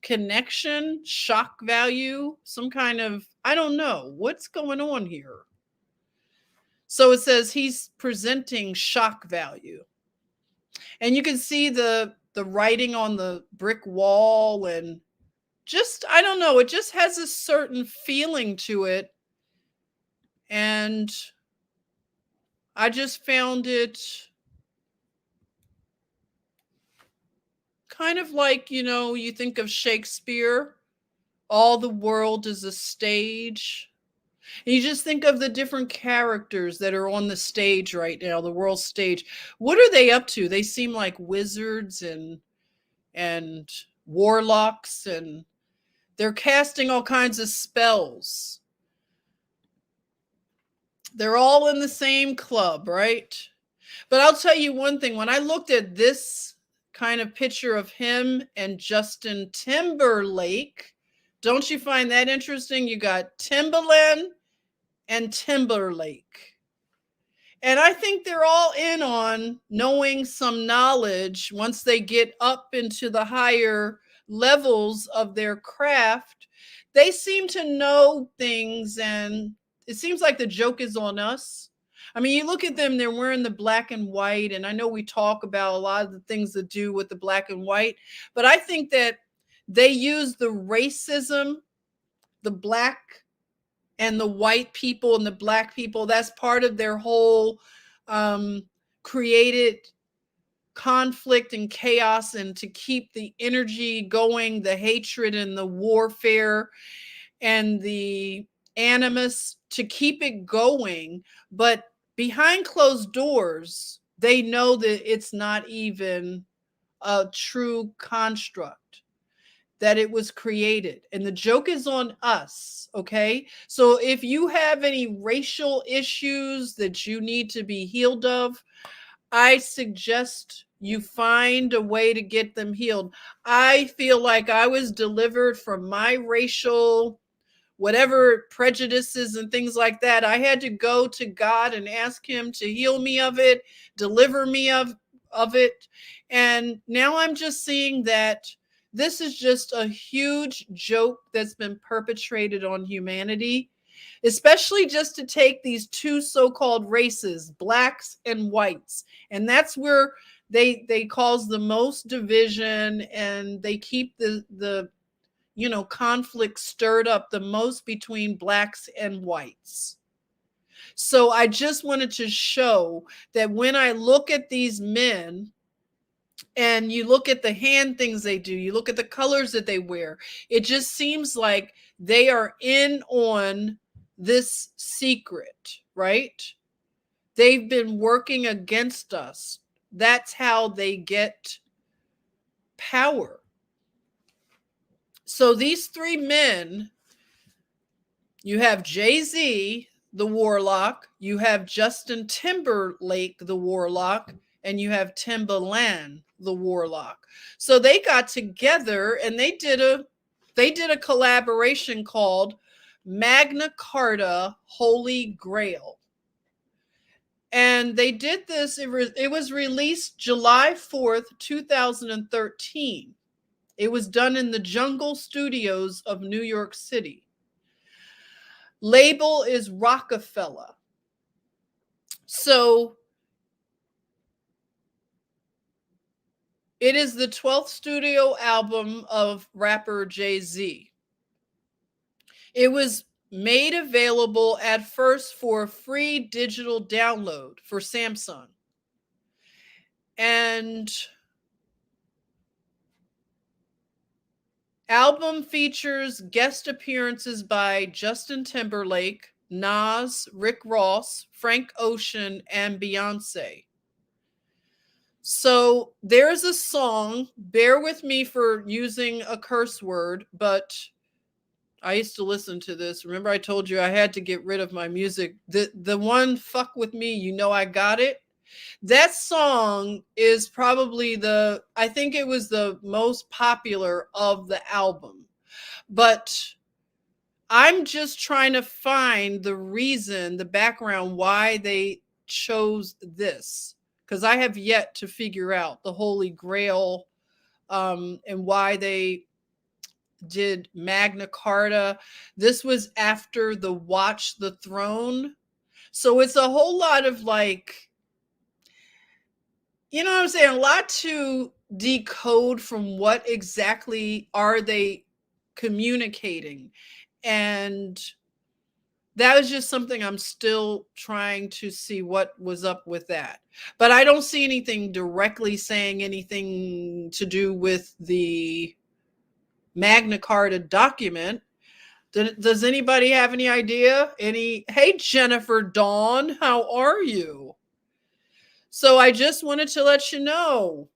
connection, shock value, some kind of, I don't know, what's going on here? So it says he's presenting shock value. And you can see the writing on the brick wall, and just, I don't know, it just has a certain feeling to it. And I just found it kind of like, you think of Shakespeare, all the world is a stage. And you just think of the different characters that are on the stage right now, the world stage. What are they up to? They seem like wizards and warlocks, and they're casting all kinds of spells. They're all in the same club, right? But I'll tell you one thing. When I looked at this kind of picture of him and Justin Timberlake, don't you find that interesting? You got Timbaland and Timberlake. And I think they're all in on knowing some knowledge once they get up into the higher levels of their craft. They seem to know things, and it seems like the joke is on us. I mean, you look at them, they're wearing the black and white, and I know we talk about a lot of the things that do with the black and white, but I think that they use the racism, the black and the white people and the black people, that's part of their whole created conflict and chaos, and to keep the energy going, the hatred and the warfare and the animus, to keep it going. But behind closed doors, they know that it's not even a true construct, that it was created. And the joke is on us, okay? So if you have any racial issues that you need to be healed of, I suggest you find a way to get them healed. I feel like I was delivered from my racial whatever prejudices and things like that. I had to go to God and ask him to heal me of it, deliver me of it. And now I'm just seeing that this is just a huge joke that's been perpetrated on humanity, especially just to take these two so-called races, blacks and whites. And that's where they cause the most division, and they keep the conflict stirred up the most between blacks and whites. So I just wanted to show that when I look at these men, and you look at the hand things they do, you look at the colors that they wear, it just seems like they are in on this secret, right? They've been working against us. That's how they get power. So these three men, you have Jay-Z, the warlock, you have Justin Timberlake, the warlock, and you have Timbaland, the warlock. So they got together and they did a collaboration called Magna Carta Holy Grail. And they did this, it was released July 4th, 2013. It was done in the Jungle Studios of New York City. Label is Rockefeller. So it is the 12th studio album of rapper Jay-Z. It was made available at first for a free digital download for Samsung. And album features guest appearances by Justin Timberlake, Nas, Rick Ross, Frank Ocean, and Beyonce. So there's a song, bear with me for using a curse word, but I used to listen to this. Remember I told you I had to get rid of my music. The one, Fuck With Me, You Know I Got It. That song is probably I think it was the most popular of the album. But I'm just trying to find the reason, the background, why they chose this. Because I have yet to figure out the Holy Grail, and why they did Magna Carta. This was after the Watch the Throne. So it's a whole lot of like, you know what I'm saying? A lot to decode from what exactly are they communicating. And that was just something I'm still trying to see what was up with that. But I don't see anything directly saying anything to do with the Magna Carta document. Does anybody have any idea? Hey, Jennifer Dawn, how are you? So I just wanted to let you know,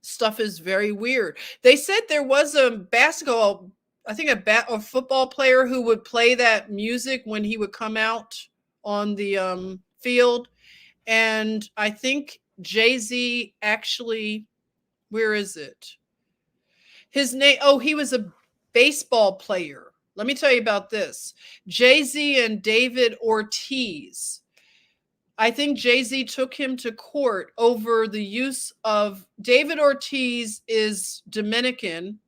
stuff is very weird. They said there was a basketball, I think a football player who would play that music when he would come out on the field. And I think Jay-Z actually, where is it? His name, oh, he was a baseball player. Let me tell you about this. Jay-Z and David Ortiz. I think Jay-Z took him to court over the use of, David Ortiz is Dominican,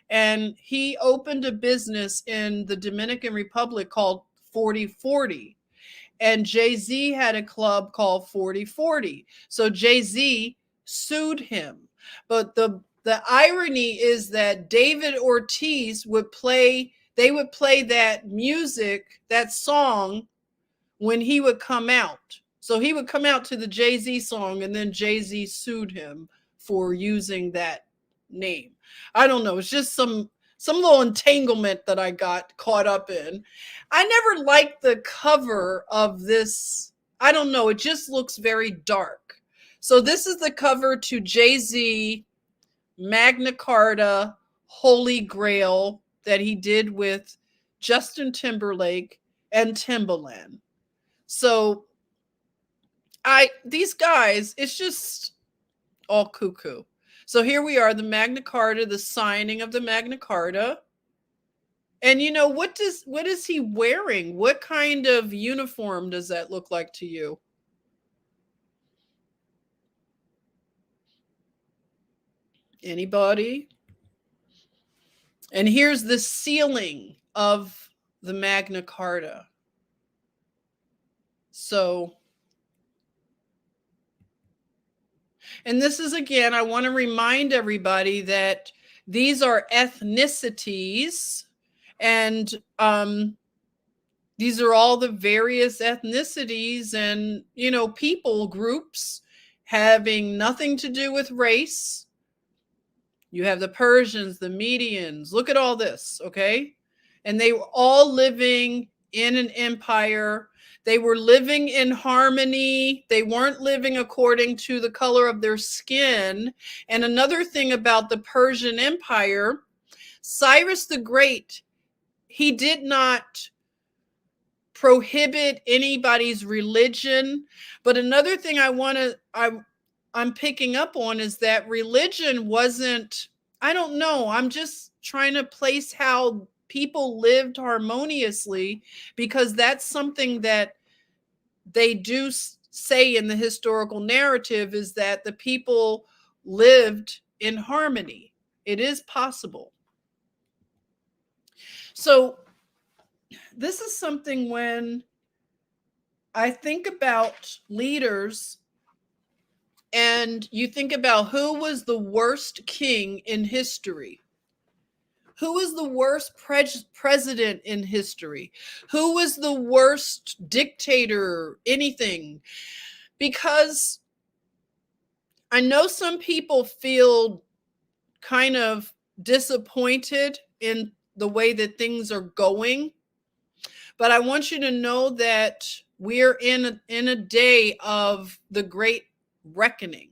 and he opened a business in the Dominican Republic called 4040. And Jay-Z had a club called 4040. So Jay-Z sued him. But the irony is that David Ortiz would play that music, that song, when he would come out. So he would come out to the Jay-Z song, and then Jay-Z sued him for using that name. I don't know. It's just some little entanglement that I got caught up in. I never liked the cover of this. I don't know. It just looks very dark. So this is the cover to Jay-Z Magna Carta Holy Grail that he did with Justin Timberlake and Timbaland. So these guys, it's just all cuckoo. So here we are, the Magna Carta, the signing of the Magna Carta. And you know, what is he wearing? What kind of uniform does that look like to you? Anybody? And here's the sealing of the Magna Carta. So, and this is, again, I want to remind everybody that these are ethnicities, and these are all the various ethnicities and, you know, people groups having nothing to do with race. You have the Persians, the Medians. Look at all this, okay? And they were all living in an empire. They were living in harmony. They weren't living according to the color of their skin. And another thing about the Persian Empire, Cyrus the Great, he did not prohibit anybody's religion. But another thing I'm picking up on is that religion wasn't, I don't know, I'm just trying to place how people lived harmoniously, because that's something that they do say in the historical narrative, is that the people lived in harmony. It is possible. So this is something, when I think about leaders, and you think about who was the worst king in history, who was the worst president in history, who was the worst dictator, anything. Because I know some people feel kind of disappointed in the way that things are going, but I want you to know that we're in a day of the great reckoning.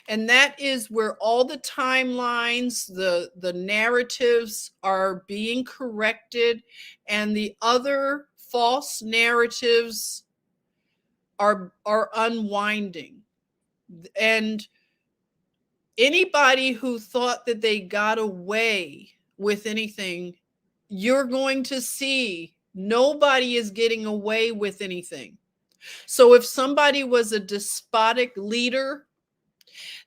And that is where all the timelines, the narratives are being corrected, and the other false narratives are unwinding. And anybody who thought that they got away with anything, you're going to see nobody is getting away with anything. So if somebody was a despotic leader,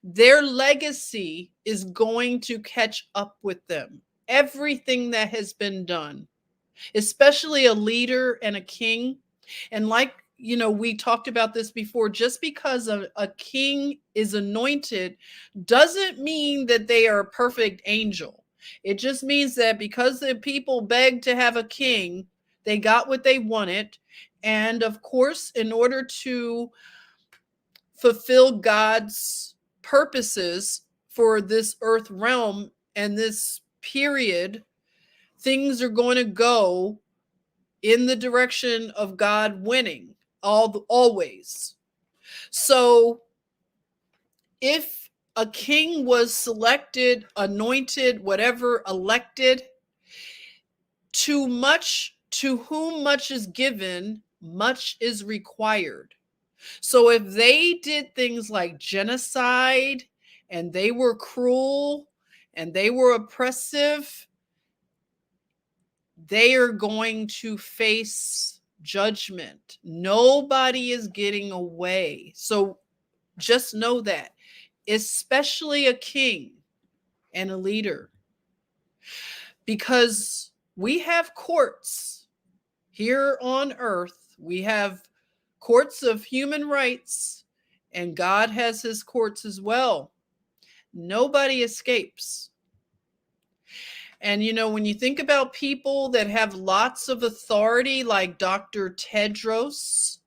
their legacy is going to catch up with them. Everything that has been done, especially a leader and a king, And like, we talked about this before, just because a king is anointed doesn't mean that they are a perfect angel. It just means that because the people begged to have a king, they got what they wanted. And of course, in order to fulfill God's purposes for this earth realm and this period, things are going to go in the direction of God winning always. So if a king was selected, anointed, whatever, elected, to whom much is given, much is required. So if they did things like genocide, and they were cruel, and they were oppressive, they are going to face judgment. Nobody is getting away. So just know that, especially a king and a leader, because we have courts here on earth. We have courts of human rights, and God has his courts as well. Nobody escapes. And when you think about people that have lots of authority, like Dr. Tedros,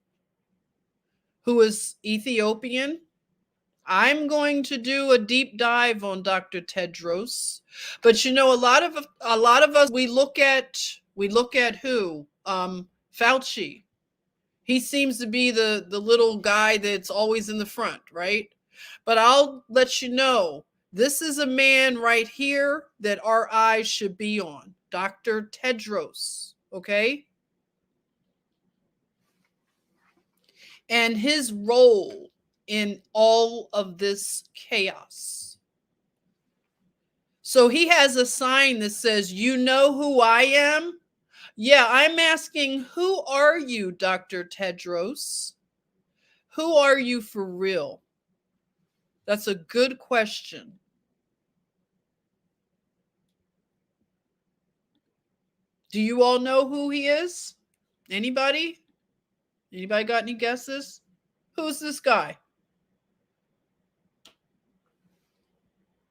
who is Ethiopian, I'm going to do a deep dive on Dr. Tedros. But a lot of us, we look at who? Fauci. He seems to be the little guy that's always in the front, right? But I'll let you know, this is a man right here that our eyes should be on. Dr. Tedros, okay? And his role in all of this chaos. So he has a sign that says, "You know who I am?" Yeah, I'm asking, who are you, Dr. Tedros? Who are you for real? That's a good question. Do you all know who he is? Anybody? Anybody got any guesses? Who's this guy?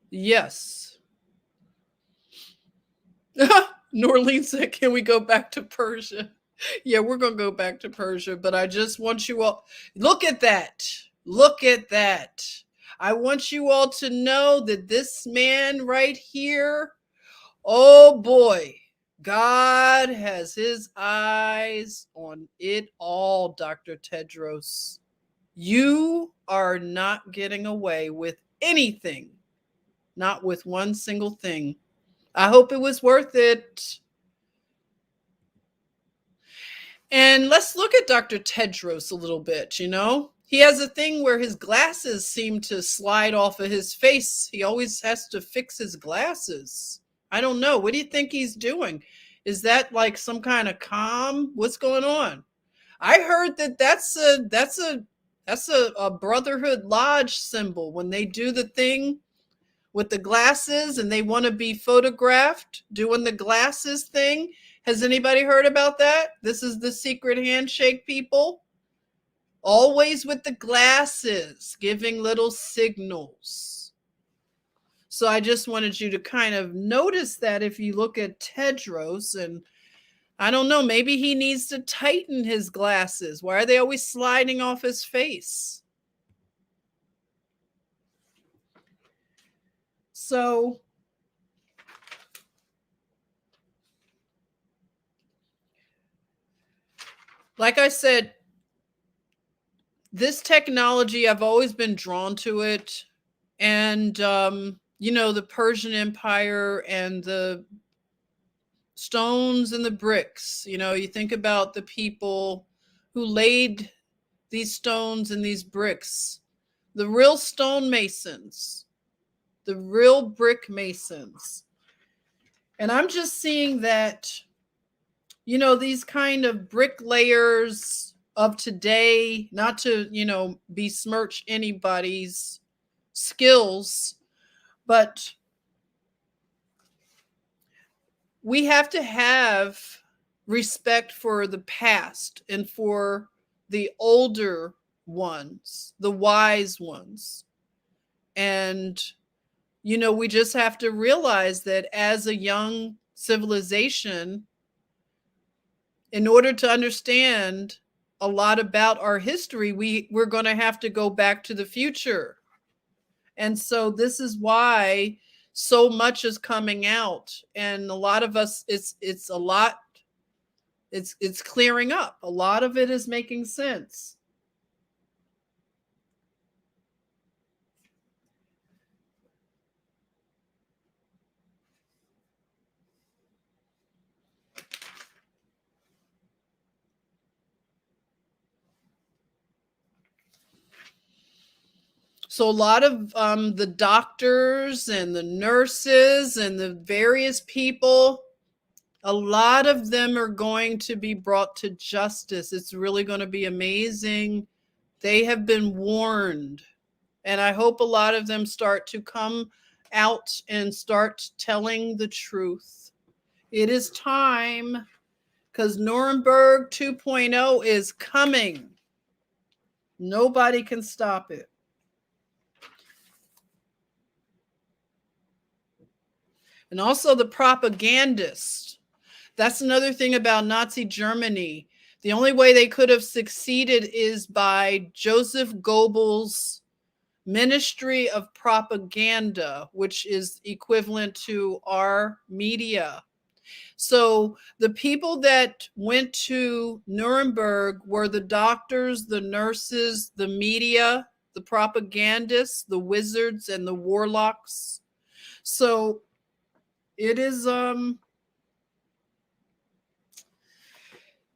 Yes. Norleen said, can we go back to Persia? Yeah, we're going to go back to Persia, but I just want you all, look at that. Look at that. I want you all to know that this man right here, oh boy, God has his eyes on it all, Dr. Tedros. You are not getting away with anything, not with one single thing. I hope it was worth it. And let's look at Dr. Tedros a little bit, He has a thing where his glasses seem to slide off of his face. He always has to fix his glasses. I don't know. What do you think he's doing? Is that like some kind of calm? What's going on? I heard that that's a Brotherhood Lodge symbol when they do the thing with the glasses and they want to be photographed doing the glasses thing. Has anybody heard about that? This is the secret handshake, people. Always with the glasses, giving little signals. So I just wanted you to kind of notice that if you look at Tedros, and I don't know, maybe he needs to tighten his glasses. Why are they always sliding off his face? So like I said, this technology, I've always been drawn to it. And, the Persian Empire and the stones and the bricks, you think about the people who laid these stones and these bricks, the real stonemasons, the real brick masons. And I'm just seeing that, these kind of bricklayers of today, not to, besmirch anybody's skills, but we have to have respect for the past and for the older ones, the wise ones. And, we just have to realize that as a young civilization, in order to understand a lot about our history, we're going to have to go back to the future. And so this is why so much is coming out, and a lot of us, it's a lot, it's clearing up. A lot of it is making sense. So a lot of the doctors and the nurses and the various people, a lot of them are going to be brought to justice. It's really going to be amazing. They have been warned. And I hope a lot of them start to come out and start telling the truth. It is time, because Nuremberg 2.0 is coming. Nobody can stop it. And also the propagandists. That's another thing about Nazi Germany. The only way they could have succeeded is by Joseph Goebbels' Ministry of Propaganda, which is equivalent to our media. So the people that went to Nuremberg were the doctors, the nurses, the media, the propagandists, the wizards, and the warlocks. So it is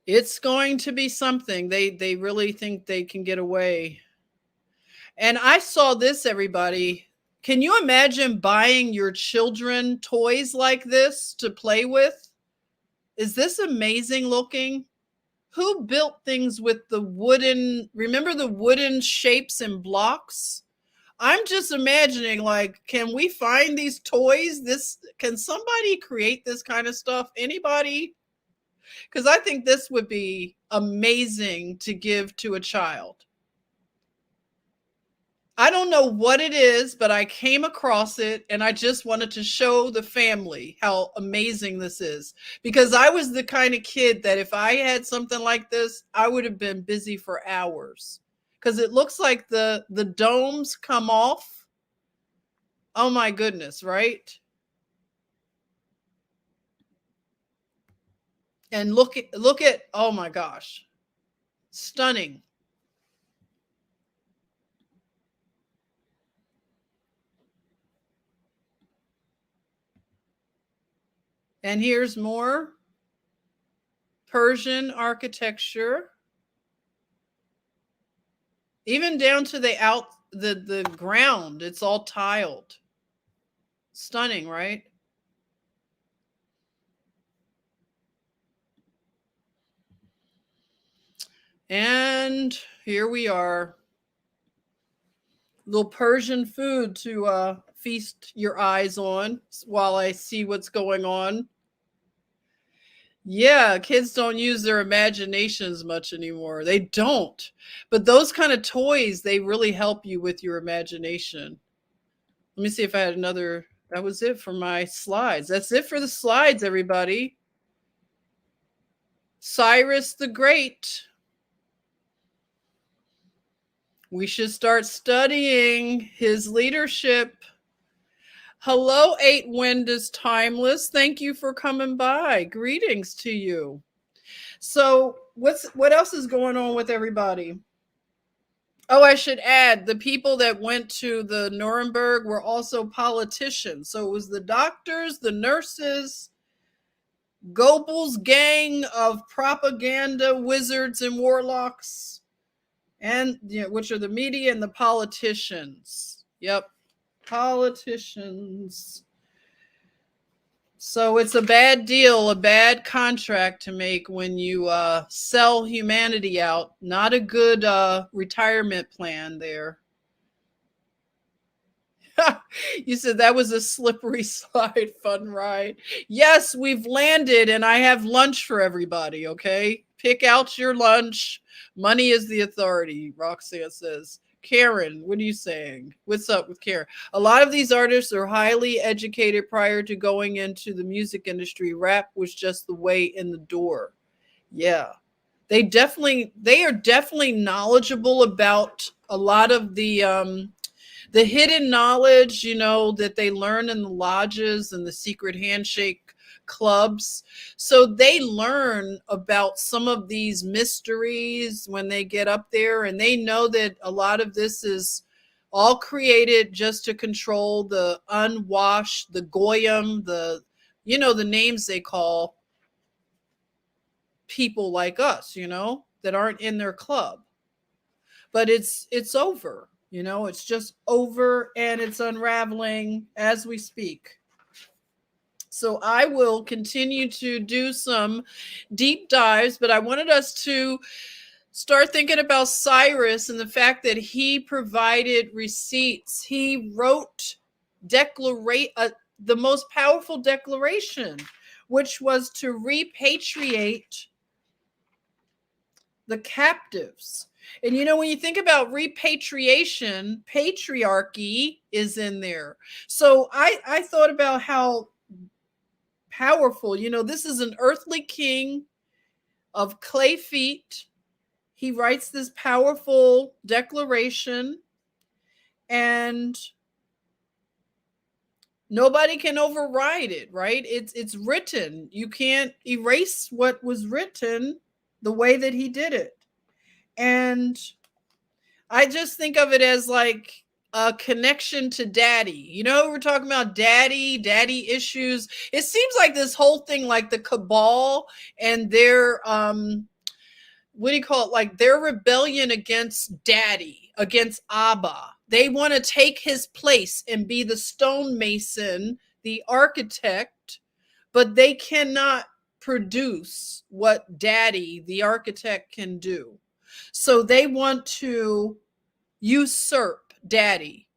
it's going to be something. They really think they can get away. And I saw this, everybody. Can you imagine buying your children toys like this to play with? Is this amazing looking? Who built things with the wooden, remember the wooden shapes and blocks? I'm just imagining, like, can we find these toys? Can somebody create this kind of stuff? Anybody? Because I think this would be amazing to give to a child. I don't know what it is, but I came across it and I just wanted to show the family how amazing this is. Because I was the kind of kid that if I had something like this, I would have been busy for hours. Because it looks like the domes come off. Oh my goodness, right? And look at, oh my gosh, stunning. And here's more Persian architecture. Even down to the ground, it's all tiled. Stunning, right? And here we are. Little Persian food to feast your eyes on while I see what's going on. Yeah, kids don't use their imaginations much anymore. They don't. But those kind of toys, they really help you with your imagination. Let me see if I had another. That was it for my slides. That's it for the slides, everybody. Cyrus the Great. We should start studying his leadership. Hello, 8 Wind is Timeless. Thank you for coming by. Greetings to you. So what else is going on with everybody? Oh, I should add, the people that went to the Nuremberg were also politicians. So it was the doctors, the nurses, Goebbels' gang of propaganda wizards and warlocks, and which are the media and the politicians. Yep, politicians. So it's a bad deal, a bad contract to make when you sell humanity out. Not a good retirement plan there. You said that was a slippery slide fun ride. Yes, we've landed and I have lunch for everybody, okay? Pick out your lunch. Money is the authority, Roxanne says. Karen, what are you saying? What's up with Karen? A lot of these artists are highly educated prior to going into the music industry. Rap was just the way in the door. Yeah. They are definitely knowledgeable about a lot of the hidden knowledge, you know, that they learn in the lodges and the secret handshake clubs. So they learn about some of these mysteries when they get up there, and they know that a lot of this is all created just to control the unwashed, the goyim, the, you know, the names they call people like us, you know, that aren't in their club. But it's over. You know, it's just over and it's unraveling as we speak. So I will continue to do some deep dives, but I wanted us to start thinking about Cyrus and the fact that he provided receipts. He wrote the most powerful declaration, which was to repatriate the captives. And you know, when you think about repatriation, patriarchy is in there. So I thought about how powerful, you know, this is an earthly king of clay feet. He writes this powerful declaration and nobody can override it, right? It's written. You can't erase what was written the way that he did it. And I just think of it as like a connection to daddy. You know, we're talking about daddy issues. It seems like this whole thing, like the cabal and their, what do you call it? Like their rebellion against daddy, against Abba. They want to take his place and be the stonemason, the architect, but they cannot produce what daddy, the architect, can do. So they want to usurp daddy.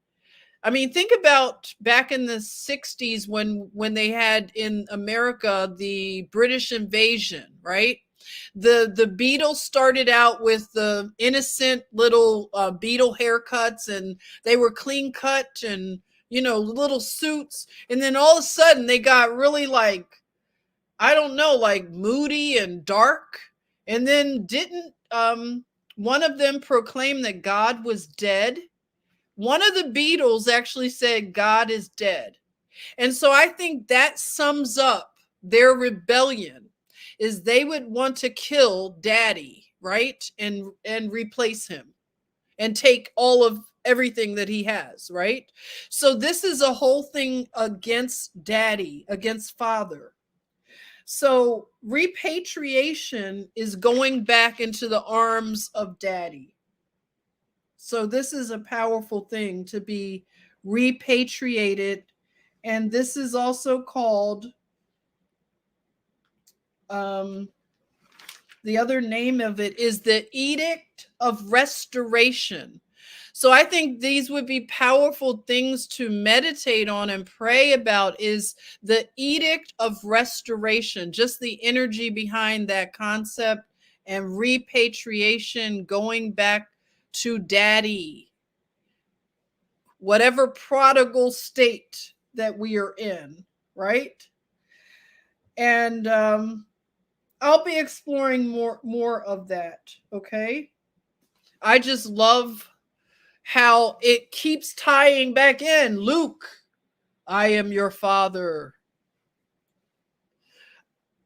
I mean, think about back in the 60s when they had in America the British invasion, right? The Beatles started out with the innocent little Beatle haircuts, and they were clean cut and, you know, little suits. And then all of a sudden they got really like, I don't know, like moody and dark. And then didn't one of them proclaim that God was dead? One of the Beatles actually said God is dead. And so I think that sums up their rebellion, is they would want to kill daddy, right? And replace him and take all of everything that he has, right? So this is a whole thing against daddy, against father. So repatriation is going back into the arms of daddy. So this is a powerful thing, to be repatriated. And this is also called, the other name of it is the Edict of Restoration. So I think these would be powerful things to meditate on and pray about, is the Edict of Restoration, just the energy behind that concept, and repatriation, going back to daddy, whatever prodigal state that we are in, right? And I'll be exploring more of that, okay? I just love how it keeps tying back in. Luke, I am your father.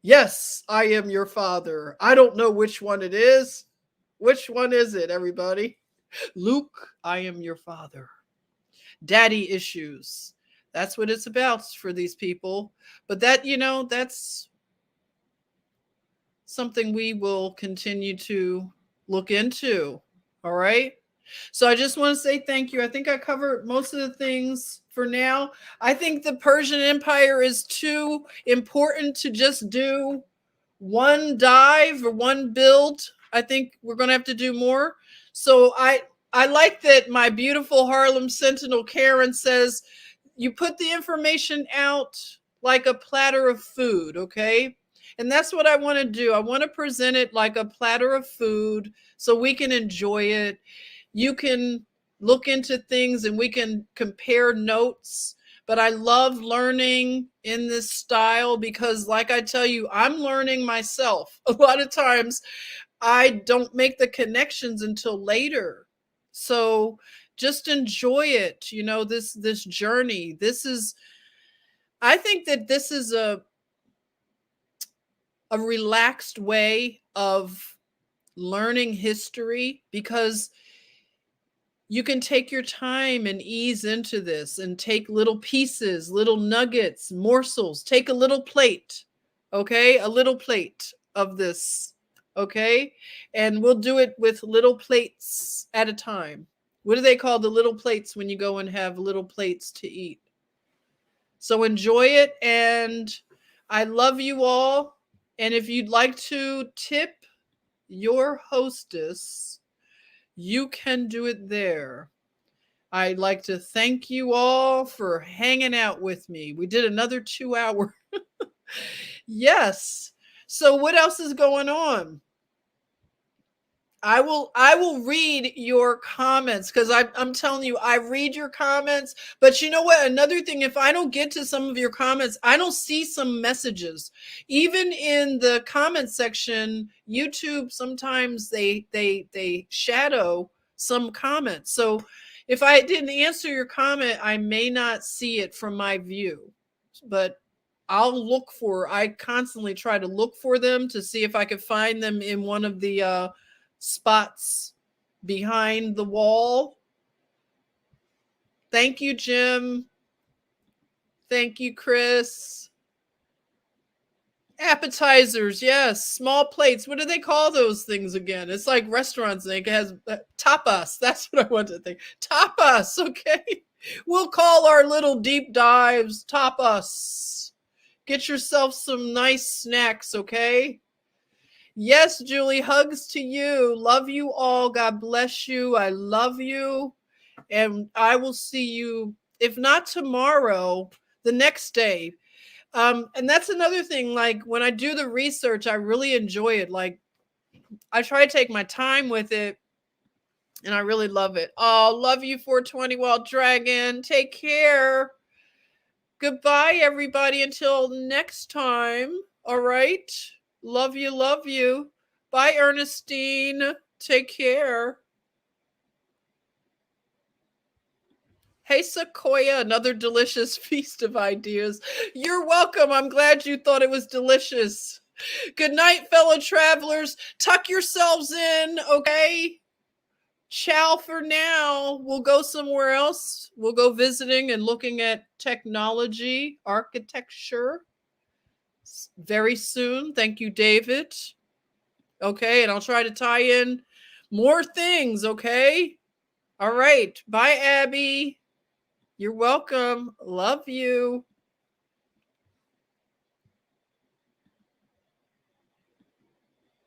Yes, I am your father. I don't know which one it is. Which one is it, everybody? Luke, I am your father. Daddy issues. That's what it's about for these people. But that, you know, that's something we will continue to look into. All right. So I just want to say thank you. I think I covered most of the things for now. I think the Persian Empire is too important to just do one dive or one build. I think we're going to have to do more. So I I like that my beautiful Harlem Sentinel Karen says you put the information out like a platter of food, okay? And that's what I want to do. I want to present it like a platter of food so we can enjoy it. You can look into things and we can compare notes. But I love learning in this style because, like I tell you, I'm learning myself. A lot of times I don't make the connections until later. So just enjoy it, you know, this journey. I think that this is a relaxed way of learning history because you can take your time and ease into this and take little pieces, little nuggets, morsels. Take a little plate, okay? A little plate of this, okay? And we'll do it with little plates at a time. What do they call the little plates when you go and have little plates to eat? So enjoy it, and I love you all. And if you'd like to tip your hostess, you can do it there. I'd like to thank you all for hanging out with me. We did another 2 hour. Yes. So what else is going on? I will read your comments because I'm telling you, I read your comments. But you know what? Another thing, if I don't get to some of your comments, I don't see some messages. Even in the comment section, YouTube, sometimes they shadow some comments. So if I didn't answer your comment, I may not see it from my view. But I constantly try to look for them to see if I could find them in one of the spots behind the wall. Thank you, Jim. Thank you, Chris. Appetizers, yes. Small plates. What do they call those things again? It's like restaurants. It has tapas. That's what I want to think. Tapas, okay. We'll call our little deep dives tapas. Get yourself some nice snacks, okay? Yes, Julie, hugs to you. Love you all. God bless you. I love you. And I will see you, if not tomorrow, the next day. And that's another thing. Like when I do the research, I really enjoy it. Like I try to take my time with it and I really love it. Oh, love you, 420 Wild Dragon. Take care. Goodbye, everybody. Until next time. All right. Love you. Love you. Bye, Ernestine. Take care. Hey, Sequoia, another delicious feast of ideas. You're welcome. I'm glad you thought it was delicious. Good night, fellow travelers. Tuck yourselves in, okay? Ciao for now. We'll go somewhere else. We'll go visiting and looking at technology, architecture very soon. Thank you, David. Okay, and I'll try to tie in more things, okay? All right. Bye, Abby. You're welcome. Love you.